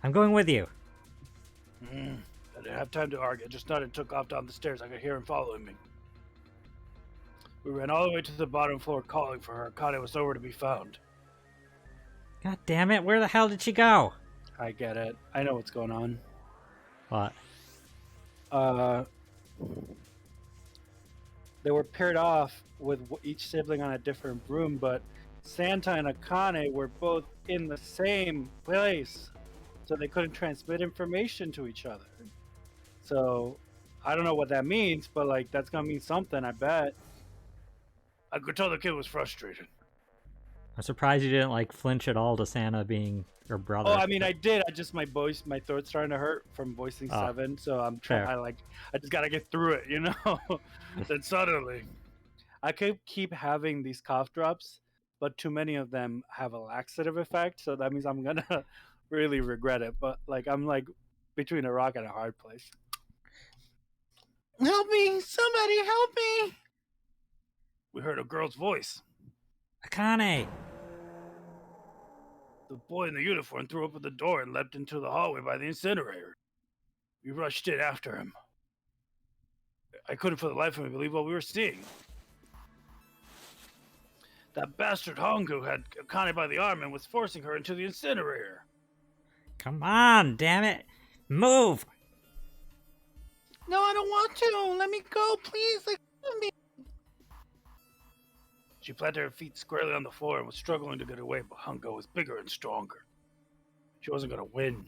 I'm going with you. I didn't have time to argue. I just nodded and took off down the stairs. I could hear him following me. We ran all the way to the bottom floor calling for her. Akane was nowhere to be found. God damn it, where the hell did she go? I get it. I know what's going on. What? They were paired off with each sibling on a different room, but Santa and Akane were both in the same place, so they couldn't transmit information to each other. So I don't know what that means, but like that's gonna mean something, I bet. I could tell the kid was frustrated. I'm surprised you didn't like flinch at all to Santa being your brother. Oh, I mean, I did. I just my throat's starting to hurt from voicing 7, so I'm trying. Fair. I just gotta get through it, you know. Then suddenly, I could keep having these cough drops, but too many of them have a laxative effect, so that means I'm gonna really regret it. But like, I'm like between a rock and a hard place. Help me! Somebody help me! we heard a girl's voice. Akane! The boy in the uniform threw open the door and leapt into the hallway by the incinerator. We rushed in after him. I couldn't for the life of me believe what we were seeing. That bastard Hongu had Akane by the arm and was forcing her into the incinerator. Come on, damn it! Move! No, I don't want to. Let me go, please. Let me. She planted her feet squarely on the floor and was struggling to get away, but Hongo was bigger and stronger. She wasn't going to win.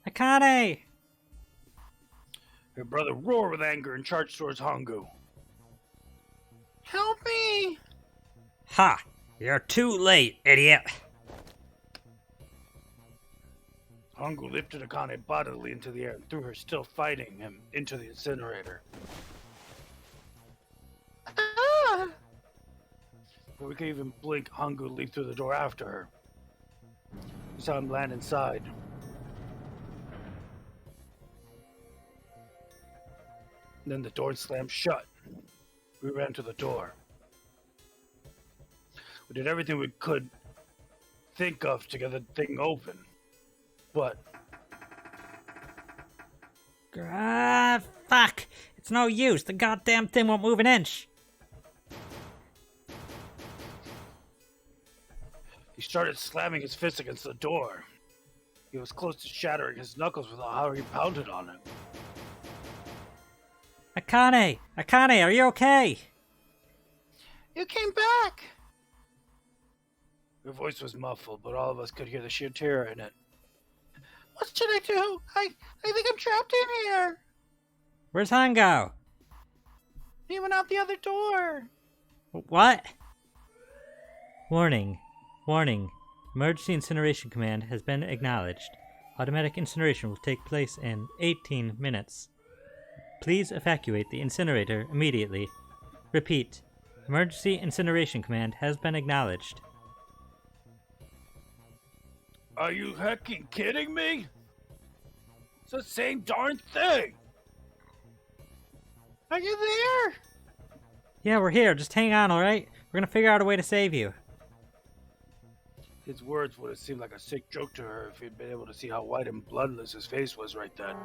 Akane! Her brother roared with anger and charged towards Hongu. Help me! Ha! You're too late, idiot! Hongu lifted Akane bodily into the air and threw her, still fighting him, into the incinerator. Ah! Before we could even blink, Hongu leaped through the door after her. We saw him land inside. Then the door slammed shut. We ran to the door. We did everything we could think of to get the thing open. But Ah, fuck! It's no use. The goddamn thing won't move an inch. he started slamming his fist against the door. He was close to shattering his knuckles with how he pounded on it. Akane! Akane, are you okay? You came back! Her voice was muffled, but all of us could hear the sheer terror in it. What should I do? I think I'm trapped in here. Where's Han go? He went out the other door. What? Warning. Warning. Emergency incineration command has been acknowledged. Automatic incineration will take place in 18 minutes. Please evacuate the incinerator immediately. Repeat. Emergency incineration command has been acknowledged. Are you hecking kidding me? It's the same darn thing! Are you there? Yeah, we're here. Just hang on, alright? We're gonna figure out a way to save you. His words would have seemed like a sick joke to her if he'd been able to see how white and bloodless his face was right then.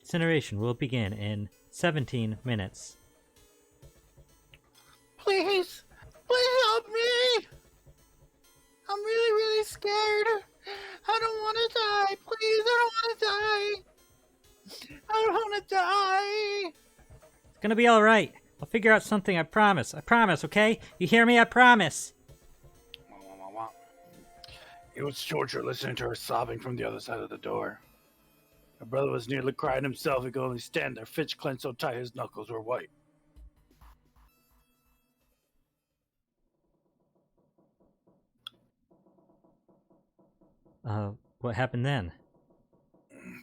Incineration will begin in 17 minutes. Please help me. I'm really, really scared. I don't want to die. Please, I don't want to die. I don't want to die. It's gonna be alright. I'll figure out something, I promise. I promise, okay? You hear me? I promise. It was torture listening to her sobbing from the other side of the door. Her brother was nearly crying himself. He could only stand there, fist clenched so tight his knuckles were white. What happened then?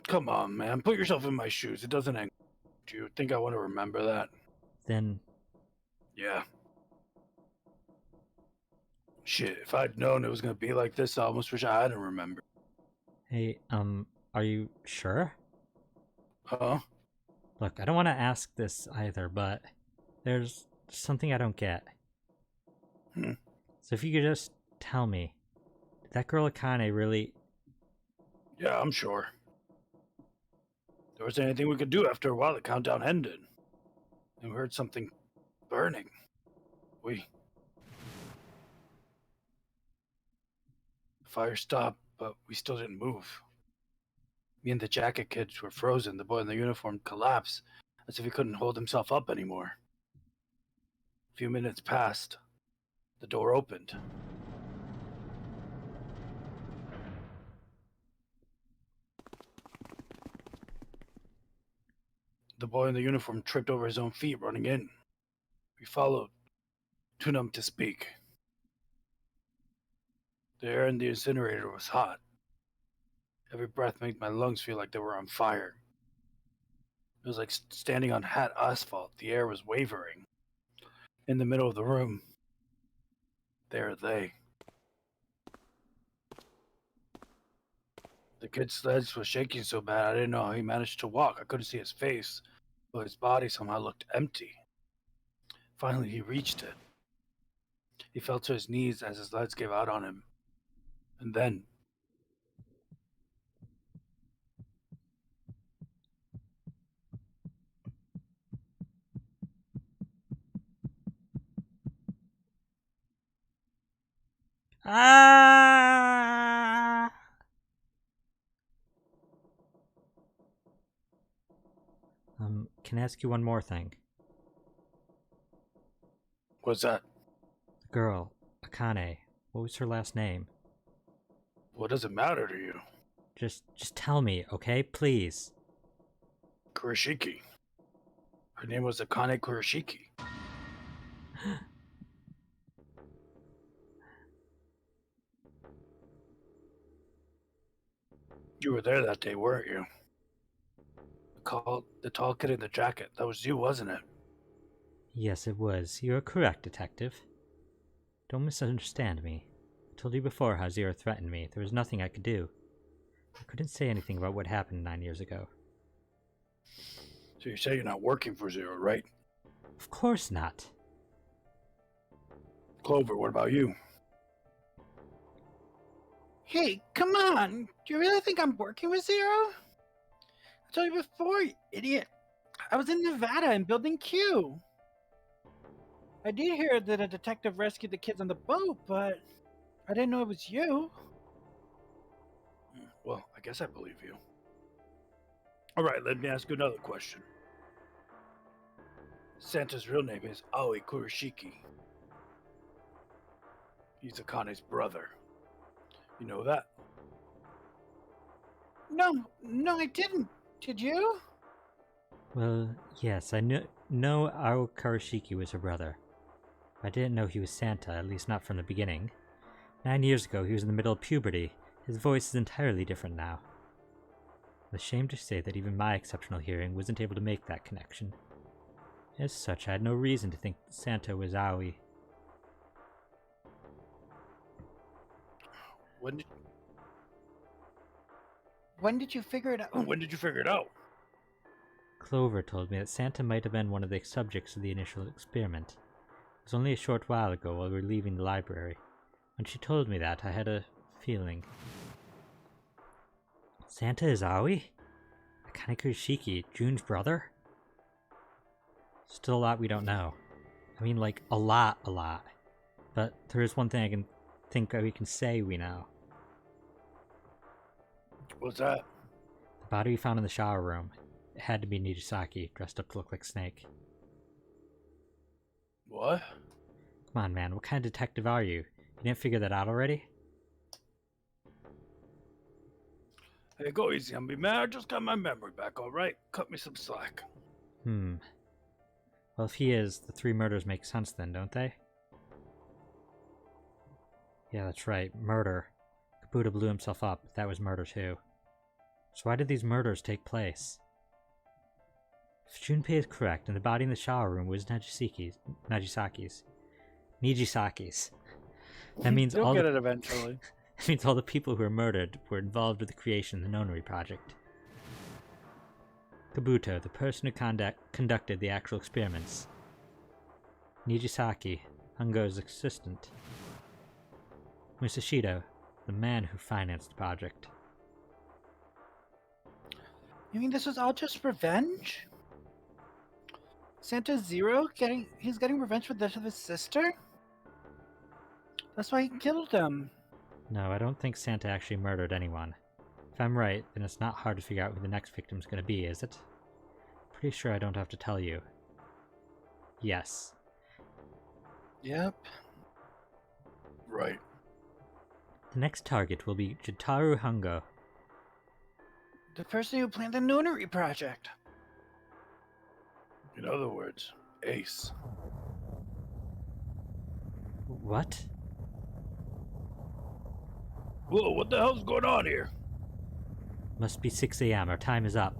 Come on, man. Put yourself in my shoes. It doesn't end. Do you think I want to remember that? Then, Yeah. Shit, if I'd known it was gonna be like this, I almost wish I hadn't remembered. hey, are you sure? Huh? Look, I don't want to ask this either, but there's something I don't get. Hmm. So if you could just tell me, did that girl Akane really... Yeah, I'm sure. If there was anything we could do after a while, the countdown ended. And we heard something burning. The fire stopped, but we still didn't move. Me and the jacket kids were frozen. The boy in the uniform collapsed, as if he couldn't hold himself up anymore. A few minutes passed. The door opened. The boy in the uniform tripped over his own feet running in. We followed, too numb to speak. The air in the incinerator was hot. Every breath made my lungs feel like they were on fire. It was like standing on hot asphalt. The air was wavering. In the middle of the room, there they. The kid's legs was shaking so bad I didn't know how he managed to walk. I couldn't see his face, but his body somehow looked empty. Finally, he reached it. He fell to his knees as his legs gave out on him. And then... Ah! Can I ask you one more thing? What's that? The girl, Akane, what was her last name? What does it matter to you? Just tell me, okay? Please. Kurashiki. Her name was Akane Kurashiki. You were there that day, weren't you? The tall kid in the jacket. That was you, wasn't it? Yes, it was. You are correct, Detective. Don't misunderstand me. I told you before how Zero threatened me. There was nothing I could do. I couldn't say anything about what happened 9 years ago. So you say you're not working for Zero, right? Of course not. Clover, what about you? Hey, come on. Do you really think I'm working with Zero? I told you before, you idiot. I was in Nevada in Building Q. I did hear that a detective rescued the kids on the boat, but I didn't know it was you. Well, I guess I believe you. All right, let me ask you another question. Santa's real name is Aoi Kurashiki. He's Akane's brother. You know that? No, I didn't. Did you? Well, yes, I know Ao Karashiki was her brother. I didn't know he was Santa, at least not from the beginning. 9 years ago, he was in the middle of puberty. His voice is entirely different now. I'm ashamed to say that even my exceptional hearing wasn't able to make that connection. As such, I had no reason to think Santa was Aoi. When did, When did you figure it out? when did you figure it out? Clover told me that Santa might have been one of the subjects of the initial experiment. It was only a short while ago while we were leaving the library. When she told me that, I had a feeling. Santa is Aoi? Akane Kurashiki, June's brother? Still a lot we don't know. I mean, like, a lot. But there is one thing I can think we can say we know. What's that? The body we found in the shower room. It had to be Nijisaki, dressed up to look like Snake. What? Come on, man, what kind of detective are you? You didn't figure that out already? Hey, go easy on me, man. I just got my memory back, alright? Cut me some slack. Well, if he is, the 3 murders make sense then, don't they? Yeah, that's right. Murder. Kabuto blew himself up. That was murder too. So why did these murders take place? If Junpei is correct, and the body in the shower room was Nagisaki's, that means You'll all get the, it eventually. that means all the people who were murdered were involved with the creation of the Nonary Project. Kabuto, the person who conducted the actual experiments. Nijisaki, Hungo's assistant. Musashido, the man who financed the project. You mean this was all just revenge? Santa Zero he's getting revenge for the death of his sister? That's why he killed them. No, I don't think Santa actually murdered anyone. If I'm right, then it's not hard to figure out who the next victim's gonna be, is it? Pretty sure I don't have to tell you. Yes. Yep. Right. The next target will be Jotaro Hungo. The person who planned the Nonary Project. In other words, Ace. What? Whoa, what the hell's going on here? Must be 6 a.m. Our time is up.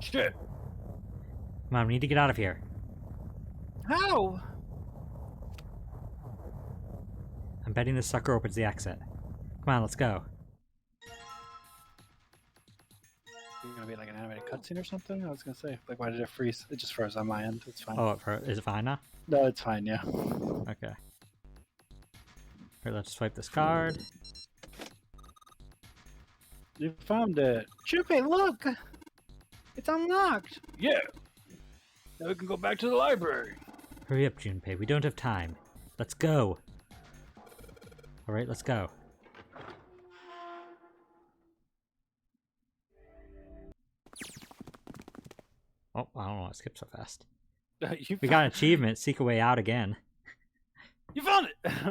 Shit. Come on, we need to get out of here. How? I'm betting this sucker opens the exit. Come on, let's go. Gonna be like an animated cutscene or something? I was gonna say, like, why did it freeze? It just froze on my end. It's fine. Oh, is it fine now? No, it's fine. Yeah. Okay. Here, let's swipe this card. You found it. Junpei, look! It's unlocked! Yeah. Now we can go back to the library. Hurry up, Junpei. We don't have time. Let's go. Alright, let's go. Oh, I don't know why it skipped so fast. You We got an achievement. Seek a way out again. You found it!